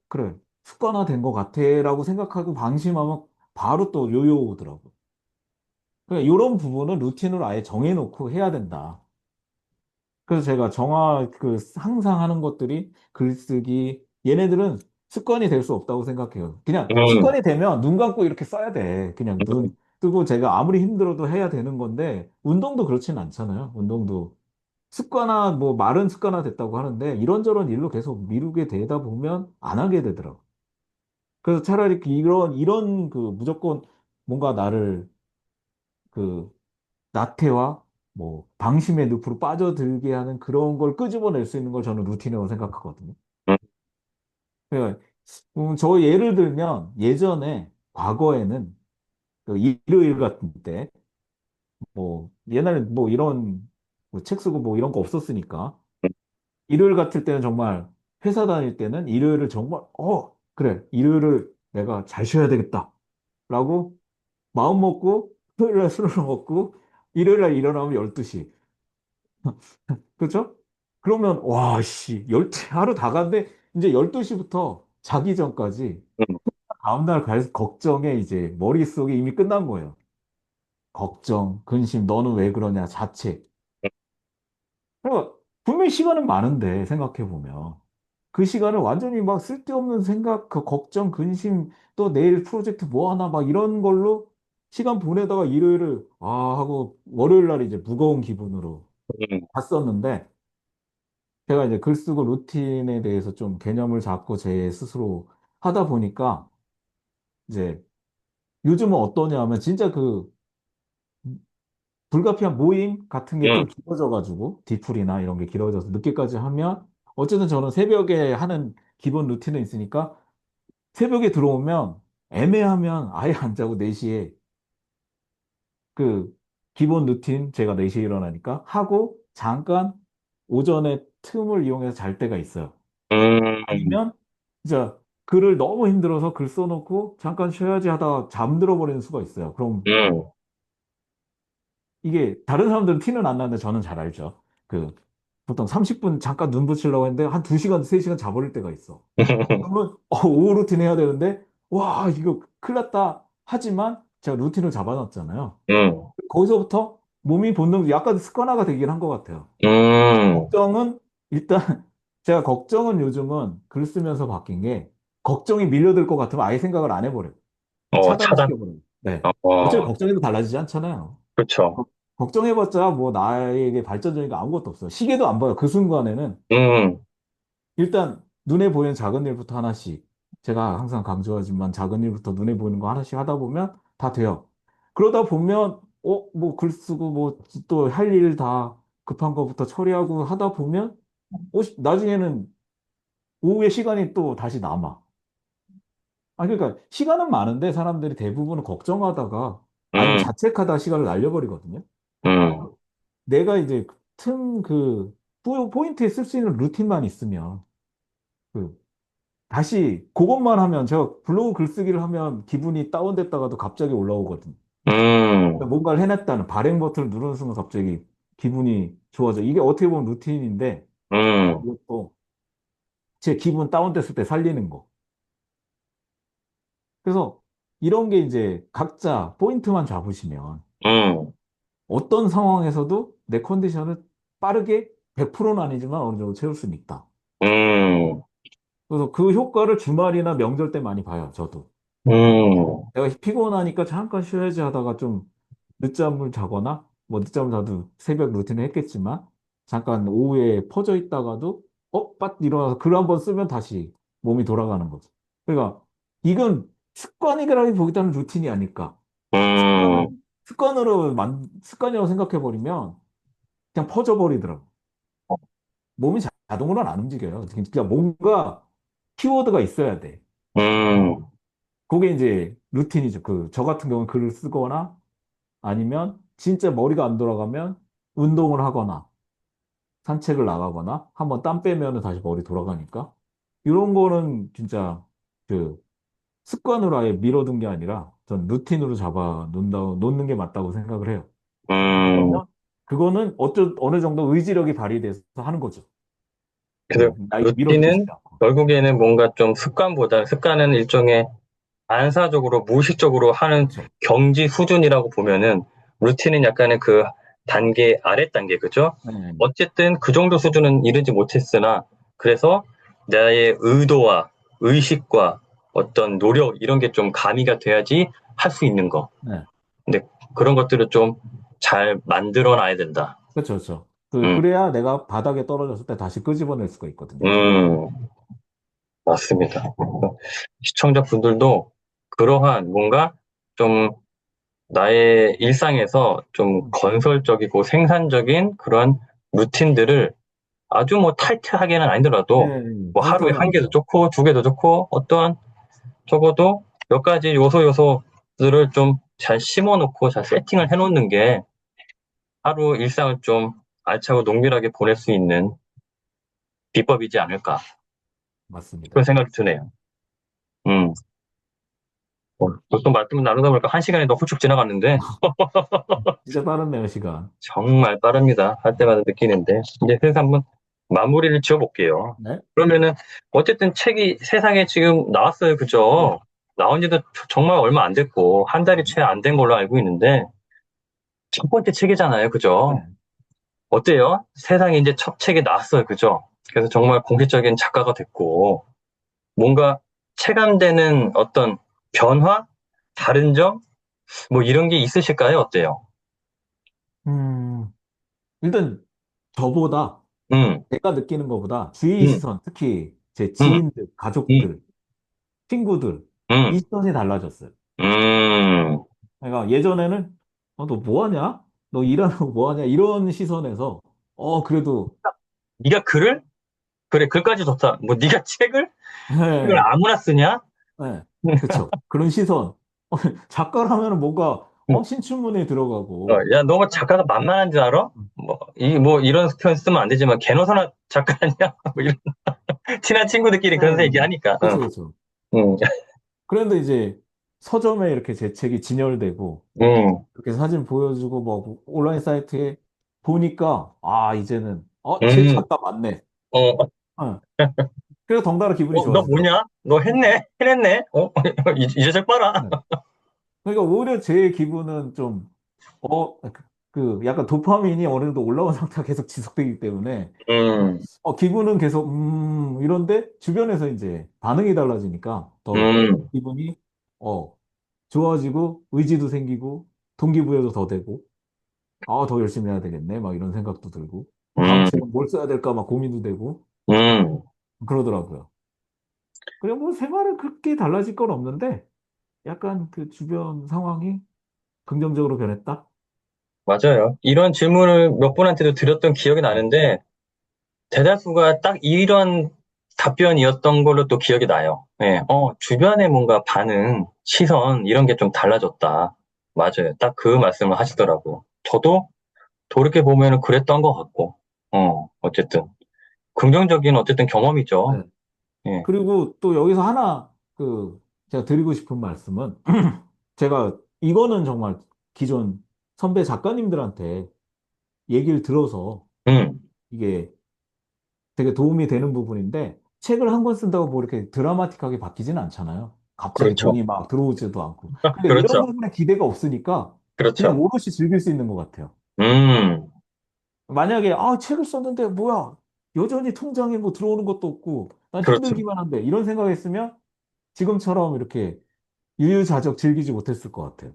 그래. 습관화된 것 같아라고 생각하고 방심하면 바로 또 요요 오더라고. 그러니까 이런 부분은 루틴으로 아예 정해놓고 해야 된다. 그래서 제가 항상 하는 것들이 글쓰기, 얘네들은 습관이 될 수 없다고 생각해요. 그냥
음,
습관이 되면 눈 감고 이렇게 써야 돼. 그냥 쓰고 제가 아무리 힘들어도 해야 되는 건데, 운동도 그렇진 않잖아요. 운동도 습관화, 뭐 말은 습관화 됐다고 하는데, 이런저런 일로 계속 미루게 되다 보면 안 하게 되더라고요. 그래서 차라리 이런 그 무조건 뭔가 나를 그 나태와 뭐 방심의 늪으로 빠져들게 하는 그런 걸 끄집어낼 수 있는 걸 저는 루틴이라고 생각하거든요.
음,
그러니까 저 예를 들면 예전에 과거에는 그 일요일 같은 때 뭐 옛날에 뭐 이런 뭐책 쓰고 뭐 이런 거 없었으니까 일요일 같을 때는 정말 회사 다닐 때는 일요일을 정말 그래 일요일을 내가 잘 쉬어야 되겠다라고 마음 먹고 토요일 날 술을 먹고 일요일 날 일어나면 12시. 그렇죠? 그러면 와, 씨, 하루 다 갔는데 이제 12시부터 자기 전까지
음,
다음날 갈 걱정에 이제 머릿속에 이미 끝난 거예요. 걱정, 근심, 너는 왜 그러냐, 자책. 그러니까 분명히 시간은 많은데 생각해 보면 그 시간을 완전히 막 쓸데없는 생각, 그 걱정, 근심, 또 내일 프로젝트 뭐 하나 막 이런 걸로 시간 보내다가 일요일을 하고 월요일 날 이제 무거운 기분으로
음,
갔었는데 제가 이제 글 쓰고 루틴에 대해서 좀 개념을 잡고 제 스스로 하다 보니까 이제 요즘은 어떠냐 하면 진짜 그 불가피한 모임 같은 게 좀
음,
길어져가지고 디풀이나 이런 게 길어져서 늦게까지 하면 어쨌든 저는 새벽에 하는 기본 루틴은 있으니까 새벽에 들어오면 애매하면 아예 안 자고 4시에 그 기본 루틴 제가 4시에 일어나니까 하고 잠깐 오전에 틈을 이용해서 잘 때가 있어요.
음,
아니면 진짜 글을 너무 힘들어서 글 써놓고 잠깐 쉬어야지 하다가 잠들어 버리는 수가 있어요. 그럼
음,
이게 다른 사람들은 티는 안 나는데 저는 잘 알죠. 그 보통 30분 잠깐 눈 붙이려고 했는데 한 2시간, 3시간 자버릴 때가 있어. 그러면 오후 루틴 해야 되는데 와 이거 큰일 났다 하지만 제가 루틴을 잡아놨잖아요.
음,
거기서부터 몸이 본능 약간 습관화가 되긴 한 것 같아요.
음,
걱정은 일단 제가 걱정은 요즘은 글 쓰면서 바뀐 게 걱정이 밀려들 것 같으면 아예 생각을 안 해버려요. 차단을
차단,
시켜버려요. 네. 어차피
어,
걱정해도 달라지지 않잖아요.
그렇죠.
걱정해봤자 뭐 나에게 발전적인 게 아무것도 없어요. 시계도 안 봐요. 그 순간에는
음,
일단 눈에 보이는 작은 일부터 하나씩 제가 항상 강조하지만 작은 일부터 눈에 보이는 거 하나씩 하다 보면 다 돼요. 그러다 보면 뭐 글 쓰고 뭐 또 할 일 다 급한 거부터 처리하고 하다 보면 나중에는 오후에 시간이 또 다시 남아. 그러니까 시간은 많은데 사람들이 대부분은 걱정하다가 아니면
음,
자책하다 시간을 날려버리거든요.
음,
내가 이제 포인트에 쓸 수 있는 루틴만 있으면 그 다시 그것만 하면 제가 블로그 글쓰기를 하면 기분이 다운됐다가도 갑자기 올라오거든요.
음,
뭔가를 해냈다는 발행 버튼을 누르는 순간 갑자기 기분이 좋아져. 이게 어떻게 보면 루틴인데
음,
이것도 제 기분 다운됐을 때 살리는 거. 그래서 이런 게 이제 각자 포인트만 잡으시면
음,
어떤 상황에서도 내 컨디션을 빠르게 100%는 아니지만 어느 정도 채울 수는 있다.
음,
그래서 그 효과를 주말이나 명절 때 많이 봐요, 저도.
음,
내가 피곤하니까 잠깐 쉬어야지 하다가 좀 늦잠을 자거나, 뭐 늦잠을 자도 새벽 루틴을 했겠지만, 잠깐 오후에 퍼져 있다가도, 빡 일어나서 글 한번 쓰면 다시 몸이 돌아가는 거죠. 그러니까 이건 습관이라기보다는 루틴이 아닐까.
음,
습관이라고 생각해버리면 그냥 퍼져버리더라고. 몸이 자동으로는 안 움직여요. 그냥 뭔가 키워드가 있어야 돼.
음,
그게 이제 루틴이죠. 저 같은 경우는 글을 쓰거나 아니면 진짜 머리가 안 돌아가면 운동을 하거나 산책을 나가거나 한번 땀 빼면은 다시 머리 돌아가니까 이런 거는 진짜 그 습관으로 아예 밀어둔 게 아니라 전 루틴으로 놓는 게 맞다고 생각을 해요.
음.
그러면 그거는 어느 정도 의지력이 발휘돼서 하는 거죠.
그래서
나 밀어두지
루틴은
않고.
결국에는 뭔가 좀 습관은 일종의 반사적으로 무의식적으로 하는
그렇죠.
경지 수준이라고 보면은 루틴은 약간의 그 단계 아래 단계 그죠?
네.
어쨌든 그 정도 수준은 이르지 못했으나 그래서 나의 의도와 의식과 어떤 노력 이런 게 좀 가미가 돼야지 할 수 있는 거.
네.
그런 것들을 좀 잘 만들어 놔야 된다.
그렇죠, 그렇죠.
음,
그래야 내가 바닥에 떨어졌을 때 다시 끄집어낼 수가 있거든요.
음, 맞습니다. 시청자분들도 그러한 뭔가 좀 나의 일상에서 좀
음.
건설적이고 생산적인 그런 루틴들을 아주 뭐 타이트하게는 아니더라도
네,
뭐 하루에
타이트하면
한
안
개도
돼요.
좋고 두 개도 좋고 어떠한 적어도 몇 가지 요소들을 좀 잘 심어 놓고 잘 세팅을 해 놓는 게 하루 일상을 좀 알차고 농밀하게 보낼 수 있는 비법이지 않을까 그런
맞습니다.
생각이 드네요. 음. 보통 말씀 나누다 보니까 한 시간이 더 훌쩍 지나갔는데
진짜 빠르네요, 시간.
정말 빠릅니다. 할 때마다 느끼는데 이제 슬슬 한번 마무리를 지어볼게요.
네?
그러면은 어쨌든 책이 세상에 지금 나왔어요,
네.
그죠? 나온 지도 정말 얼마 안 됐고 한 달이 채 안 된 걸로 알고 있는데 첫 번째 책이잖아요, 그죠?
네.
어때요? 세상에 이제 첫 책이 나왔어요, 그죠? 그래서 정말 공식적인 작가가 됐고 뭔가 체감되는 어떤 변화, 다른 점, 뭐 이런 게 있으실까요? 어때요?
음, 일단 저보다
음,
제가 느끼는 것보다 주위
음,
시선, 특히 제
음,
지인들,
음,
가족들, 친구들, 이
음,
시선이 달라졌어요.
음.
그러니까 예전에는 너 뭐 하냐? 너 일하는 거 뭐 하냐? 이런 시선에서 그래도
네가 글을? 그래, 글까지 좋다. 뭐 네가 책을
네,
아무나 쓰냐?
네, 그쵸. 그런 시선. 작가라면 뭔가 신춘문예 들어가고
야, 너가 작가가 만만한 줄 알아? 뭐 이런 표현 쓰면 안 되지만 개노선한 작가 아니야? 뭐 이런 친한 친구들끼리 그런
네,
얘기하니까.
그쵸, 그쵸.
응,
그런데 이제 서점에 이렇게 제 책이 진열되고
응,
이렇게 사진 보여주고 뭐 온라인 사이트에 보니까 이제는 제
응,
작가 맞네.
어,
어, 그래서 덩달아 기분이
너
좋아지더라고요.
뭐냐? 너 했네? 해냈네? 이제 책 봐라.
네. 그러니까 오히려 제 기분은 좀 약간 도파민이 어느 정도 올라온 상태가 계속 지속되기 때문에
음,
기분은 계속 이런데 주변에서 이제 반응이 달라지니까 더
음,
기분이 어 좋아지고 의지도 생기고 동기부여도 더 되고 더 열심히 해야 되겠네 막 이런 생각도 들고 다음
음,
책은 뭘 써야 될까 막 고민도 되고
음.
그러더라고요. 그냥 뭐 생활은 그렇게 달라질 건 없는데 약간 그 주변 상황이 긍정적으로 변했다?
맞아요. 이런 질문을 몇 분한테도 드렸던 기억이
네.
나는데, 대다수가 딱 이런 답변이었던 걸로 또 기억이 나요. 예, 주변에 뭔가 반응, 시선, 이런 게 좀 달라졌다. 맞아요. 딱 그 말씀을 하시더라고요. 저도 돌이켜보면 그랬던 것 같고, 어쨌든. 긍정적인 어쨌든 경험이죠.
네.
예,
그리고 또 여기서 하나 제가 드리고 싶은 말씀은 제가 이거는 정말 기존 선배 작가님들한테 얘기를 들어서
음,
이게 되게 도움이 되는 부분인데 책을 한 권 쓴다고 뭐 이렇게 드라마틱하게 바뀌지는 않잖아요. 갑자기
그렇죠.
돈이 막 들어오지도 않고. 그러니까 이런
그렇죠.
부분에 기대가 없으니까 그냥
그렇죠.
오롯이 즐길 수 있는 것 같아요.
음,
만약에 책을 썼는데 뭐야 여전히 통장에 뭐 들어오는 것도 없고 난
그렇죠.
힘들기만 한데 이런 생각했으면 지금처럼 이렇게 유유자적 즐기지 못했을 것 같아요.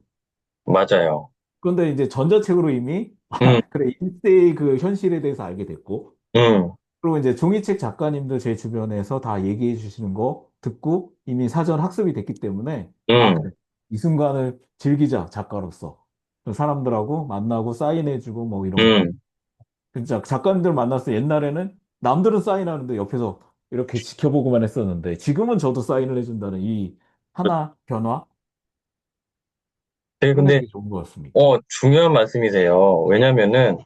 맞아요.
그런데 이제 전자책으로 이미
음,
그래 일대의 그 현실에 대해서 알게 됐고
음,
그리고 이제 종이책 작가님들 제 주변에서 다 얘기해 주시는 거 듣고 이미 사전 학습이 됐기 때문에
음,
그래 이 순간을 즐기자 작가로서 사람들하고 만나고 사인해주고 뭐 이런 거
음.
진짜 작가님들 만났을 때 옛날에는 남들은 사인하는데 옆에서 이렇게 지켜보고만 했었는데 지금은 저도 사인을 해준다는 이 하나 변화
되게
그런 게
근데,
되게 좋은 것 같습니다.
중요한 말씀이세요. 왜냐면은,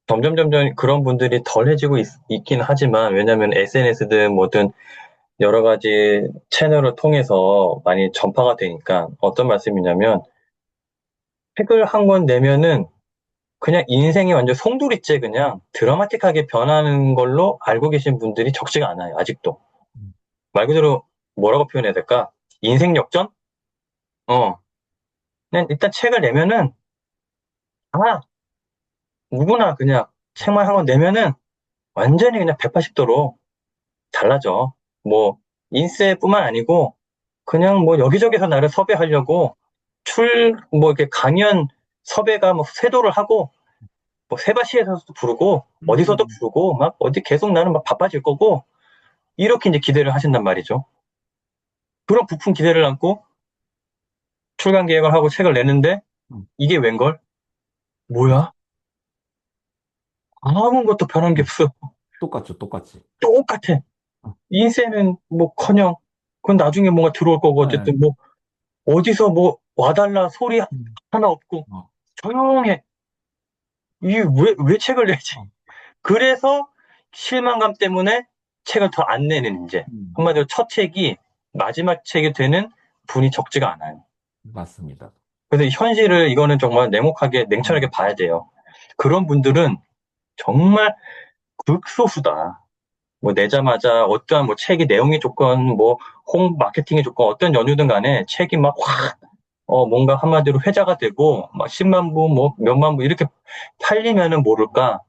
점점 그런 분들이 덜해지고 긴 하지만, 왜냐면 SNS든 뭐든 여러 가지 채널을 통해서 많이 전파가 되니까, 어떤 말씀이냐면, 책을 한 권 내면은 그냥 인생이 완전 송두리째 그냥 드라마틱하게 변하는 걸로 알고 계신 분들이 적지가 않아요, 아직도.
음.
말 그대로 뭐라고 표현해야 될까? 인생 역전? 어. 그냥 일단 책을 내면은, 아, 누구나 그냥 책만 한 권 내면은 완전히 그냥 180도로 달라져. 뭐, 인쇄뿐만 아니고, 그냥 뭐 여기저기서 나를 섭외하려고 뭐 이렇게 강연 섭외가 뭐 쇄도를 하고 뭐 세바시에서도 부르고 어디서도
음,
부르고 막 어디 계속 나는 막 바빠질 거고 이렇게 이제 기대를 하신단 말이죠. 그런 부푼 기대를 안고 출간 계획을 하고 책을 내는데
음,
이게 웬걸? 뭐야? 아무것도 변한 게
음.
없어.
똑같죠, 똑같이.
똑같아.
어,
인쇄는 뭐커녕 그건 나중에 뭔가 들어올 거고
네.
어쨌든 뭐 어디서 뭐 와달라 소리
음,
하나 없고
어,
조용해. 이게 왜 책을 내지?
어,
그래서 실망감 때문에 책을 더 안 내는 이제
음,
한마디로 첫 책이 마지막 책이 되는 분이 적지가 않아요.
맞습니다.
그래서 현실을 이거는 정말 냉혹하게 냉철하게
음,
봐야 돼요. 그런 분들은 정말 극소수다. 뭐 내자마자 어떠한 뭐 책이 내용이 좋건 뭐 마케팅이 좋건 어떤 연유든 간에 책이 막 확 뭔가 한마디로 회자가 되고 막 10만 부 뭐 몇만 부 이렇게 팔리면은 모를까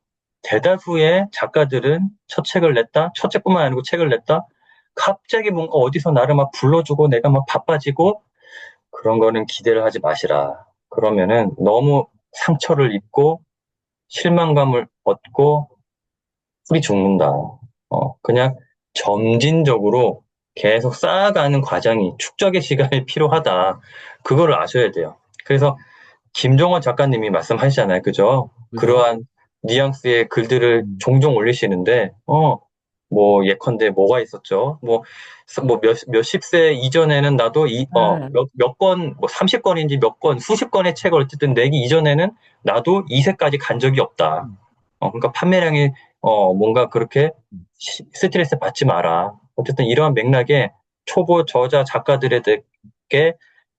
대다수의 작가들은 첫 책을 냈다 첫 책뿐만 아니고 책을 냈다 갑자기 뭔가 어디서 나를 막 불러주고 내가 막 바빠지고 그런 거는 기대를 하지 마시라. 그러면은 너무 상처를 입고 실망감을 얻고 풀이 죽는다. 그냥 점진적으로 계속 쌓아가는 과정이 축적의 시간이 필요하다. 그거를 아셔야 돼요. 그래서 김종원 작가님이 말씀하시잖아요. 그죠?
그죠?
그러한 뉘앙스의 글들을
음,
종종 올리시는데, 뭐, 예컨대 뭐가 있었죠? 뭐 몇십 세 이전에는 나도
네.
몇 권, 뭐 30권인지 몇 권, 수십 권의 책을 어쨌든 내기 이전에는 나도 2세까지 간 적이 없다.
음,
그러니까 판매량이 뭔가 그렇게
음,
스트레스 받지 마라. 어쨌든 이러한 맥락에 초보 저자 작가들에게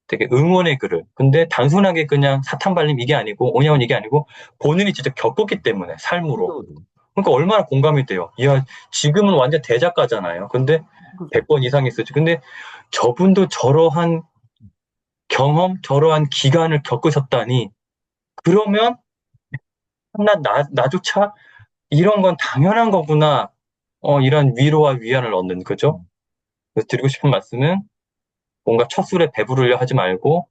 되게 응원의 글을. 근데 단순하게 그냥 사탕 발림 이게 아니고 오냐온 이게 아니고 본인이 직접 겪었기 때문에 삶으로.
그죠, 그죠.
그러니까 얼마나 공감이 돼요. 이야, 지금은 완전 대작가잖아요. 근데
그죠.
100권 이상 있었지. 근데 저분도 저러한 경험, 저러한 기간을 겪으셨다니. 그러면 나조차 이런 건 당연한 거구나. 이런 위로와 위안을 얻는 거죠.
음,
그래서 드리고 싶은 말씀은 뭔가 첫 술에 배부르려 하지 말고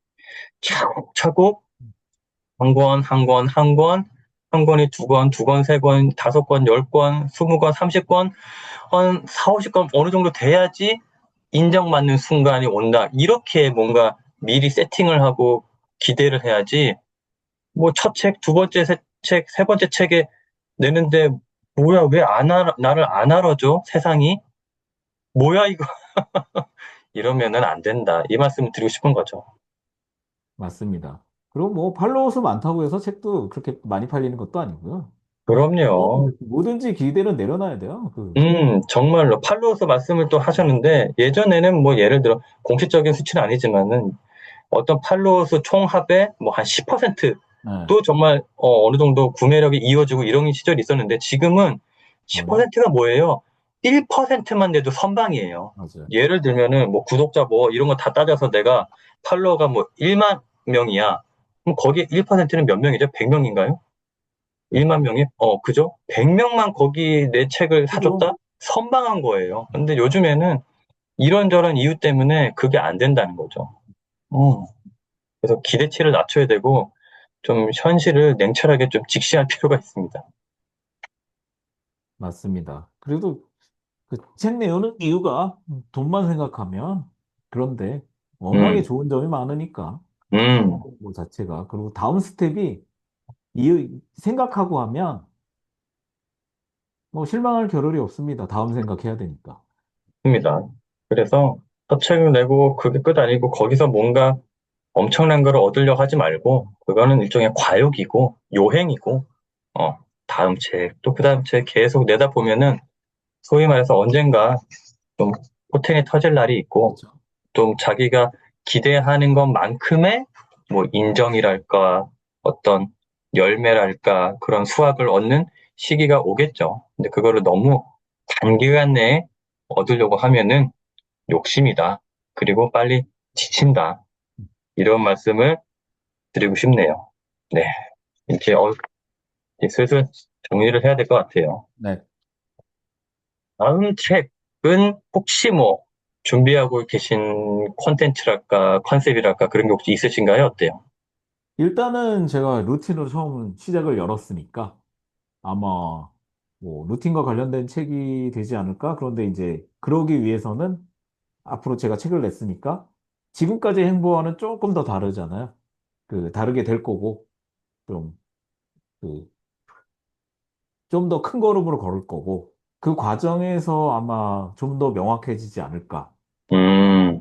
차곡차곡 한 권, 한 권, 한 권, 한 권이 두 권, 두 권, 세 권, 다섯 권, 열 권, 20권, 30권, 한 4, 50권 어느 정도 돼야지 인정받는 순간이 온다. 이렇게 뭔가 미리 세팅을 하고 기대를 해야지 뭐 첫 책, 두 번째 책, 세 번째 책에 내는데 뭐야 왜 나를 안 알아줘 세상이 뭐야 이거 이러면은 안 된다 이 말씀을 드리고 싶은 거죠.
맞습니다. 그리고 뭐 팔로워 수 많다고 해서 책도 그렇게 많이 팔리는 것도 아니고요.
그럼요.
뭐든지 기대는 내려놔야 돼요.
정말로 팔로워서 말씀을 또 하셨는데 예전에는 뭐 예를 들어 공식적인 수치는 아니지만은 어떤 팔로워 수 총합의 뭐 한 10%도
네,
정말 느 정도 구매력이 이어지고 이런 시절이 있었는데 지금은
맞아요.
10%가 뭐예요? 1%만 돼도 선방이에요.
맞아요.
예를 들면은 뭐 구독자 뭐 이런 거 다 따져서 내가 팔로워가 뭐 1만 명이야. 그럼 거기에 1%는 몇 명이죠? 100명인가요? 1만 명이? 그죠? 100명만 거기 내 책을
그죠?
사줬다? 선방한 거예요. 근데 요즘에는 이런저런 이유 때문에 그게 안 된다는 거죠. 음. 그래서 기대치를 낮춰야 되고, 좀 현실을 냉철하게 좀 직시할 필요가 있습니다.
맞습니다. 그래도 그 책 내우는 이유가 돈만 생각하면 그런데 워낙에
음,
좋은 점이 많으니까
음,
뭐 자체가 그리고 다음 스텝이 이 생각하고 하면 뭐 실망할 겨를이 없습니다. 다음 생각해야 되니까.
입니다. 그래서 첫 책을 내고 그게 끝 아니고 거기서 뭔가 엄청난 걸 얻으려 하지 말고, 그거는 일종의 과욕이고, 요행이고, 어, 다음 책, 또 그 다음 책 계속 내다 보면은, 소위 말해서 언젠가 좀 포텐이 터질 날이 있고,
그렇죠.
좀 자기가 기대하는 것만큼의 뭐 인정이랄까 어떤 열매랄까 그런 수확을 얻는 시기가 오겠죠. 근데 그거를 너무 단기간 내에 얻으려고 하면은 욕심이다. 그리고 빨리 지친다. 이런 말씀을 드리고 싶네요. 네. 이제 이제 슬슬 정리를 해야 될 것 같아요.
네.
다음 책은 혹시 뭐 준비하고 계신 콘텐츠랄까 컨셉이랄까 그런 게 혹시 있으신가요? 어때요?
일단은 제가 루틴으로 처음 시작을 열었으니까 아마 뭐 루틴과 관련된 책이 되지 않을까? 그런데 이제 그러기 위해서는 앞으로 제가 책을 냈으니까 지금까지 행보와는 조금 더 다르잖아요. 다르게 될 거고 좀 그, 좀 더 큰 걸음으로 걸을 거고 그 과정에서 아마 좀 더 명확해지지 않을까.
음,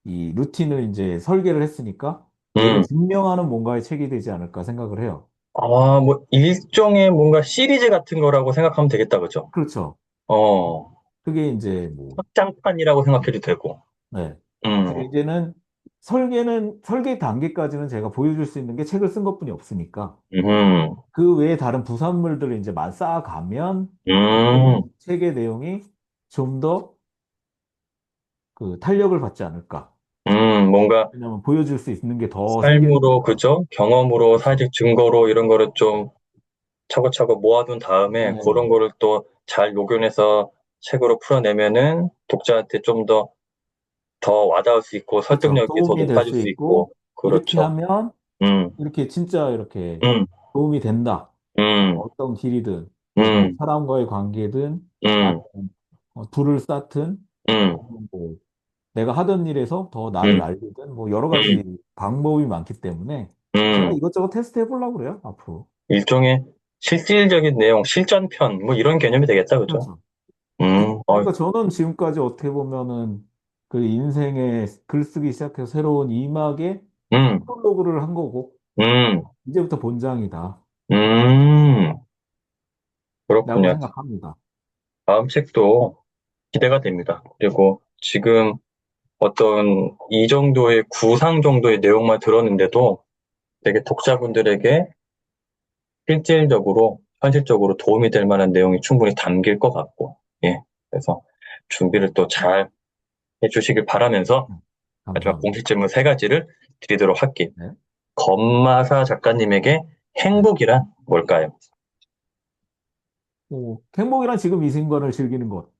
이 루틴을 이제 설계를 했으니까 얘를
음.
증명하는 뭔가의 책이 되지 않을까 생각을 해요.
아, 뭐, 일종의 뭔가 시리즈 같은 거라고 생각하면 되겠다, 그죠?
그렇죠.
어,
그게 이제 뭐,
확장판이라고 생각해도 되고.
네.
음,
근데 이제는 설계 단계까지는 제가 보여줄 수 있는 게 책을 쓴 것뿐이 없으니까
음,
그 외에 다른 부산물들을 이제 쌓아가면 이
음,
책의 내용이 좀 더 탄력을 받지 않을까.
뭔가
왜냐면 보여줄 수 있는 게 더 생길
삶으로,
거니까.
그죠? 경험으로,
그렇죠.
사회적 증거로 이런 거를 좀 차곡차곡 모아둔 다음에
네.
그런 거를 또 잘 녹여내서 책으로 풀어내면은 독자한테 좀 더 와닿을 수 있고
그렇죠.
설득력이 더
도움이 될
높아질
수
수 있고,
있고, 이렇게
그렇죠.
하면,
음,
이렇게 진짜 이렇게
음,
도움이 된다.
음,
어떤 길이든, 뭐,
음,
사람과의 관계든,
음,
아니면 둘을 쌓든,
음,
아니면 뭐, 내가 하던 일에서 더 나를
음,
알리든, 뭐, 여러
음,
가지 방법이 많기 때문에, 제가
음.
이것저것 테스트 해보려고 그래요, 앞으로.
일종의 실질적인 내용, 실전편, 뭐 이런 개념이 되겠다, 그죠?
그렇죠. 그러니까
어,
저는 지금까지 어떻게 보면은 그 인생에 글쓰기 시작해서 새로운 2막의
음,
프롤로그를 한 거고,
음,
이제부터 본장이다.
음,
라고
그렇군요.
생각합니다.
다음 책도 기대가 됩니다. 그리고 지금 어떤 이 정도의 구상 정도의 내용만 들었는데도 되게 독자분들에게 실질적으로, 현실적으로 도움이 될 만한 내용이 충분히 담길 것 같고, 예. 그래서 준비를 또 잘 해주시길 바라면서
네,
마지막
감사합니다.
공식 질문 세 가지를 드리도록 할게요.
네,
건마사 작가님에게
네.
행복이란 뭘까요?
행복이란 지금 이 순간을 즐기는 것.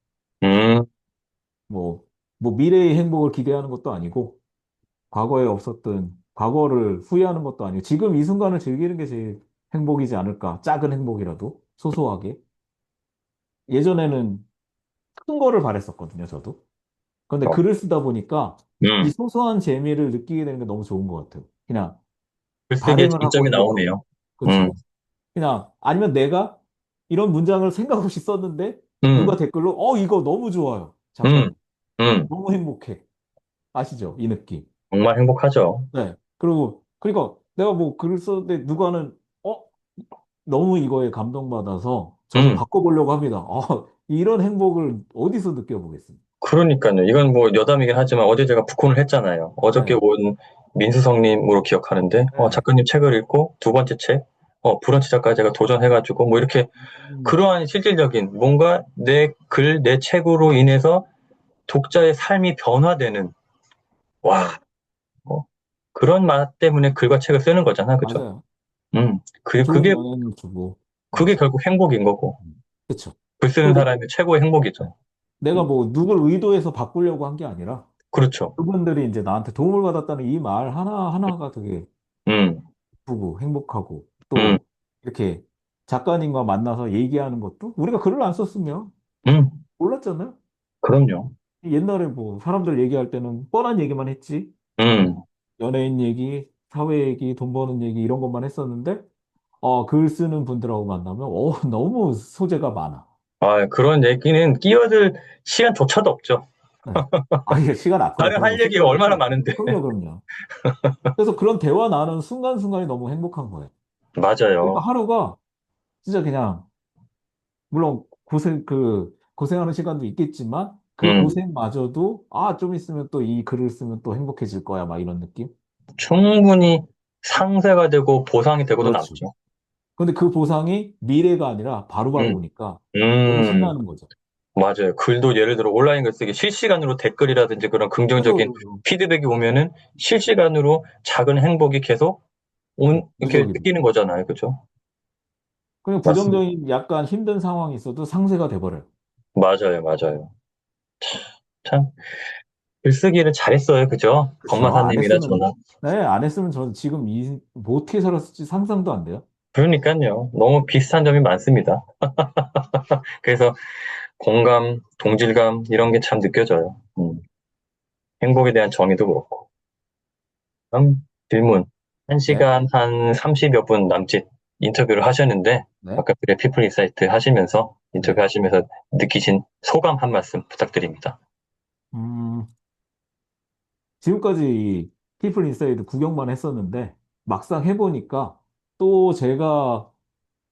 음,
뭐, 미래의 행복을 기대하는 것도 아니고, 과거에 없었던, 과거를 후회하는 것도 아니고, 지금 이 순간을 즐기는 게 제일 행복이지 않을까. 작은 행복이라도, 소소하게. 예전에는 큰 거를 바랬었거든요, 저도. 근데
어,
글을 쓰다 보니까 이
음,
소소한 재미를 느끼게 되는 게 너무 좋은 것 같아요. 그냥
글쓰기에
발행을 하고
장점이
행복하고.
나오네요. 음,
그렇죠. 그냥 아니면 내가 이런 문장을 생각 없이 썼는데 누가
음,
댓글로 이거 너무 좋아요.
음,
작가님.
음,
너무 행복해. 아시죠? 이 느낌.
정말 행복하죠.
네. 그리고 그러니까 내가 뭐 글을 썼는데 누가는 너무 이거에 감동받아서 저도
음,
바꿔보려고 합니다. 이런 행복을 어디서 느껴보겠습니까?
그러니까요. 이건 뭐 여담이긴 하지만 어제 제가 북콘을 했잖아요. 어저께
네.
온 민수성님으로 기억하는데,
네.
작가님 책을 읽고 두 번째 책, 브런치 작가 제가 도전해가지고 뭐 이렇게
음,
그러한 실질적인 뭔가 내 글, 내 책으로 인해서 독자의 삶이 변화되는, 와, 뭐 그런 맛 때문에 글과 책을 쓰는 거잖아. 그죠?
맞아요. 좋은
그게,
영향을 주고,
그게
맞아.
결국 행복인 거고,
그렇죠.
글 쓰는
그리고
사람의 최고의
네.
행복이죠.
내가
음,
뭐 누굴 의도해서 바꾸려고 한 게 아니라
그렇죠.
그분들이 이제 나한테 도움을 받았다는 이 말 하나하나가 되게
음,
기쁘고 행복하고
음,
또 이렇게 작가님과 만나서 얘기하는 것도 우리가 글을 안 썼으면
음,
몰랐잖아요.
그럼요.
옛날에 뭐 사람들 얘기할 때는 뻔한 얘기만 했지.
음.
연예인 얘기, 사회 얘기, 돈 버는 얘기 이런 것만 했었는데 글 쓰는 분들하고 만나면 너무 소재가 많아.
그런 얘기는 끼어들 시간조차도 없죠.
네. 예, 시간 앞으로
다른
그런 거
할 얘기가
소개하고
얼마나
또
많은데.
그럼요, 그럼요. 그래서 그런 대화 나누는 순간순간이 너무 행복한 거예요. 그러니까
맞아요.
하루가 진짜 그냥 물론 고생하는 시간도 있겠지만 그
음,
고생마저도 좀 있으면 또 이 글을 쓰면 또 행복해질 거야 막 이런 느낌.
충분히 상쇄가 되고 보상이 되고도
그렇죠.
남죠.
근데 그 보상이 미래가 아니라 바로바로
음,
오니까 너무
음,
신나는 거죠.
맞아요. 글도 예를 들어 온라인 글쓰기 실시간으로 댓글이라든지 그런
그죠,
긍정적인
그죠.
피드백이 오면은 실시간으로 작은 행복이 계속 이렇게
누적이 돼.
느끼는 거잖아요. 그죠?
그냥
맞습니다.
부정적인 약간 힘든 상황이 있어도 상쇄가 돼버려요.
맞아요. 맞아요. 참. 글쓰기를 잘했어요. 그죠?
그렇죠. 안
건마사님이나
했으면,
저나.
네, 안 했으면 저는 지금 뭐 어떻게 살았을지 상상도 안 돼요.
그러니까요. 너무 비슷한 점이 많습니다. 그래서 공감, 동질감 이런 게 참 느껴져요. 행복에 대한 정의도 그렇고. 다음 질문.
네,
1시간 한 30여 분 남짓 인터뷰를 하셨는데
네,
아까 그래 피플 인사이트 하시면서 인터뷰
네.
하시면서 느끼신 소감 한 말씀 부탁드립니다.
음, 지금까지 이 피플 인사이드 구경만 했었는데 막상 해보니까 또 제가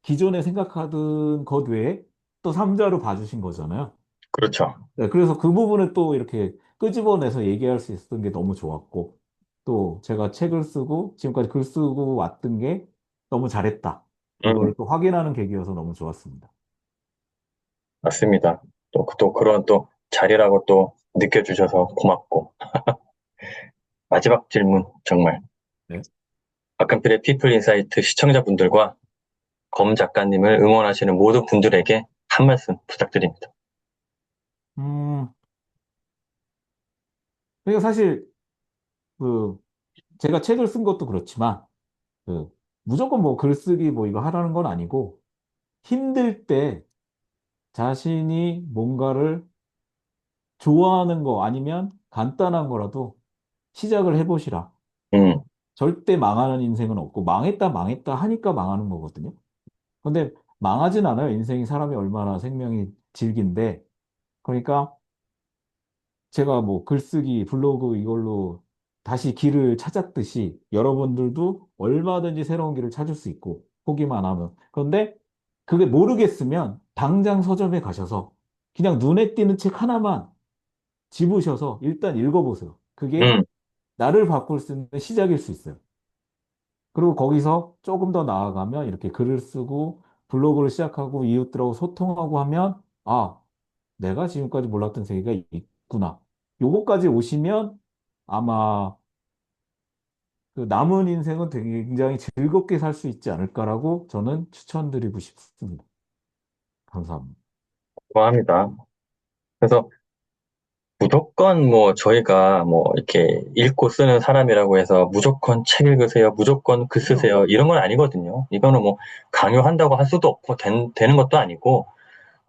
기존에 생각하던 것 외에 또 삼자로 봐주신 거잖아요.
그렇죠.
네, 그래서 그 부분을 또 이렇게 끄집어내서 얘기할 수 있었던 게 너무 좋았고, 또 제가 책을 쓰고 지금까지 글 쓰고 왔던 게 너무 잘했다.
음,
이걸 또 확인하는 계기여서 너무 좋았습니다.
맞습니다. 또 그런 또 자리라고 또 느껴주셔서 고맙고. 마지막 질문 정말.
네.
박근필의 피플 인사이트 시청자분들과 검 작가님을 응원하시는 모든 분들에게 한 말씀 부탁드립니다.
음, 그러니까 사실 그 제가 책을 쓴 것도 그렇지만 그 무조건 뭐 글쓰기 뭐 이거 하라는 건 아니고 힘들 때 자신이 뭔가를 좋아하는 거 아니면 간단한 거라도 시작을 해보시라.
음,
절대 망하는 인생은 없고 망했다 망했다 하니까 망하는 거거든요. 근데 망하진 않아요. 인생이 사람이 얼마나 생명이 질긴데. 그러니까 제가 뭐 글쓰기, 블로그 이걸로 다시 길을 찾았듯이 여러분들도 얼마든지 새로운 길을 찾을 수 있고 포기만 하면. 그런데 그게 모르겠으면 당장 서점에 가셔서 그냥 눈에 띄는 책 하나만 집으셔서 일단 읽어보세요. 그게
음,
나를 바꿀 수 있는 시작일 수 있어요. 그리고 거기서 조금 더 나아가면 이렇게 글을 쓰고 블로그를 시작하고 이웃들하고 소통하고 하면 아, 내가 지금까지 몰랐던 세계가 있구나. 요거까지 오시면 아마 그 남은 인생은 되게 굉장히 즐겁게 살 수 있지 않을까라고 저는 추천드리고 싶습니다. 감사합니다.
좋아합니다. 그래서 무조건 뭐 저희가 뭐 이렇게 읽고 쓰는 사람이라고 해서 무조건 책 읽으세요, 무조건 글
그럼요.
쓰세요 이런 건 아니거든요. 이거는 뭐 강요한다고 할 수도 없고 되는 것도 아니고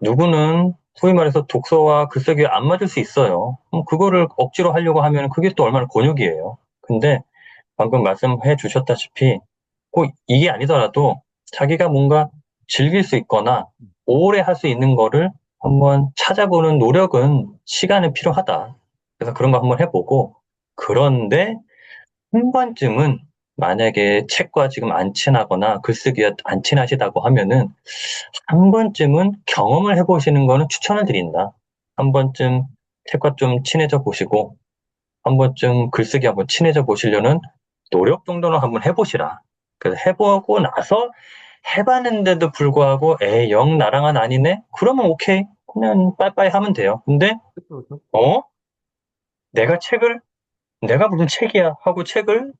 누구는 소위 말해서 독서와 글쓰기가 안 맞을 수 있어요. 그럼 그거를 억지로 하려고 하면 그게 또 얼마나 곤욕이에요. 근데 방금 말씀해 주셨다시피 꼭 이게 아니더라도 자기가 뭔가 즐길 수 있거나 오래 할 수 있는 거를 한번 찾아보는 노력은 시간이 필요하다. 그래서 그런 거 한번 해보고 그런데 한 번쯤은 만약에 책과 지금 안 친하거나 글쓰기가 안 친하시다고 하면은 한 번쯤은 경험을 해보시는 거는 추천을 드린다. 한 번쯤 책과 좀 친해져 보시고 한 번쯤 글쓰기 한번 친해져 보시려는 노력 정도는 한번 해보시라. 그래서 해보고 나서 해봤는데도 불구하고 에이 영 나랑은 아니네? 그러면 오케이. 그냥 빠이빠이 하면 돼요. 근데
그렇죠, 그렇죠.
어? 내가 책을 내가 무슨 책이야 하고 책을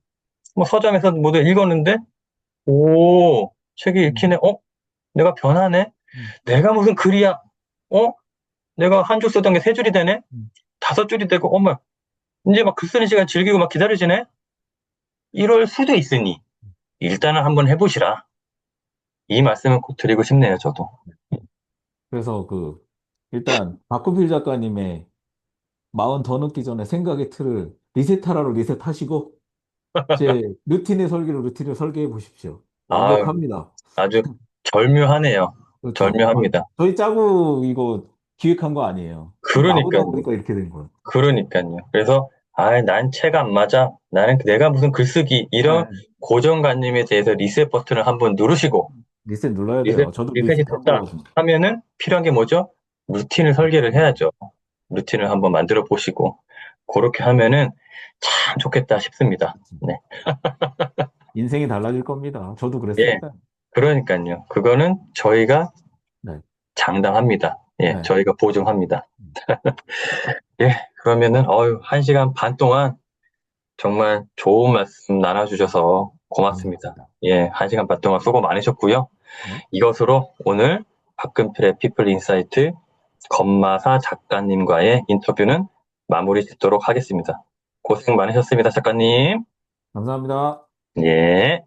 뭐 서점에서 모두 읽었는데 오 책이
음,
읽히네. 내가 변하네.
음,
내가 무슨 글이야. 어? 내가 한 줄 쓰던 게 세 줄이 되네.
음.
다섯 줄이 되고 어머 이제 막 글 쓰는 시간 즐기고 막 기다려지네. 이럴 수도 있으니 일단은 한번 해보시라. 이 말씀을 꼭 드리고 싶네요, 저도.
그래서 그 일단 박구필 작가님의 마흔 더 늦기 전에 생각의 틀을 리셋하라로 리셋하시고 제 루틴의 설계로 루틴을 설계해 보십시오.
아,
완벽합니다.
아주 절묘하네요.
그렇죠.
절묘합니다.
저희 짜고 이거 기획한 거 아니에요. 쭉 나오다
그러니까요.
보니까 이렇게 된 거예요.
그러니까요. 그래서, 난 책 안 맞아. 나는 내가 무슨 글쓰기, 이런
네.
고정관념에 대해서 리셋 버튼을 한번 누르시고,
리셋 눌러야
리셋,
돼요. 저도
리셋이
리셋 한
됐다
거거든요.
하면은 필요한 게 뭐죠? 루틴을 설계를 해야죠. 루틴을 한번 만들어 보시고, 그렇게 하면은 참 좋겠다 싶습니다. 네.
인생이 달라질 겁니다. 저도
예.
그랬으니까.
그러니까요. 그거는 저희가
네.
장담합니다. 예,
네.
저희가 보증합니다. 예, 그러면은, 1시간 반 동안 정말 좋은 말씀 나눠주셔서 고맙습니다.
반갑습니다.
예, 1시간 반 동안 수고 많으셨고요.
네.
이것으로 오늘 박근필의 피플 인사이트 건마사 작가님과의 인터뷰는 마무리 짓도록 하겠습니다. 고생 많으셨습니다, 작가님.
감사합니다.
예.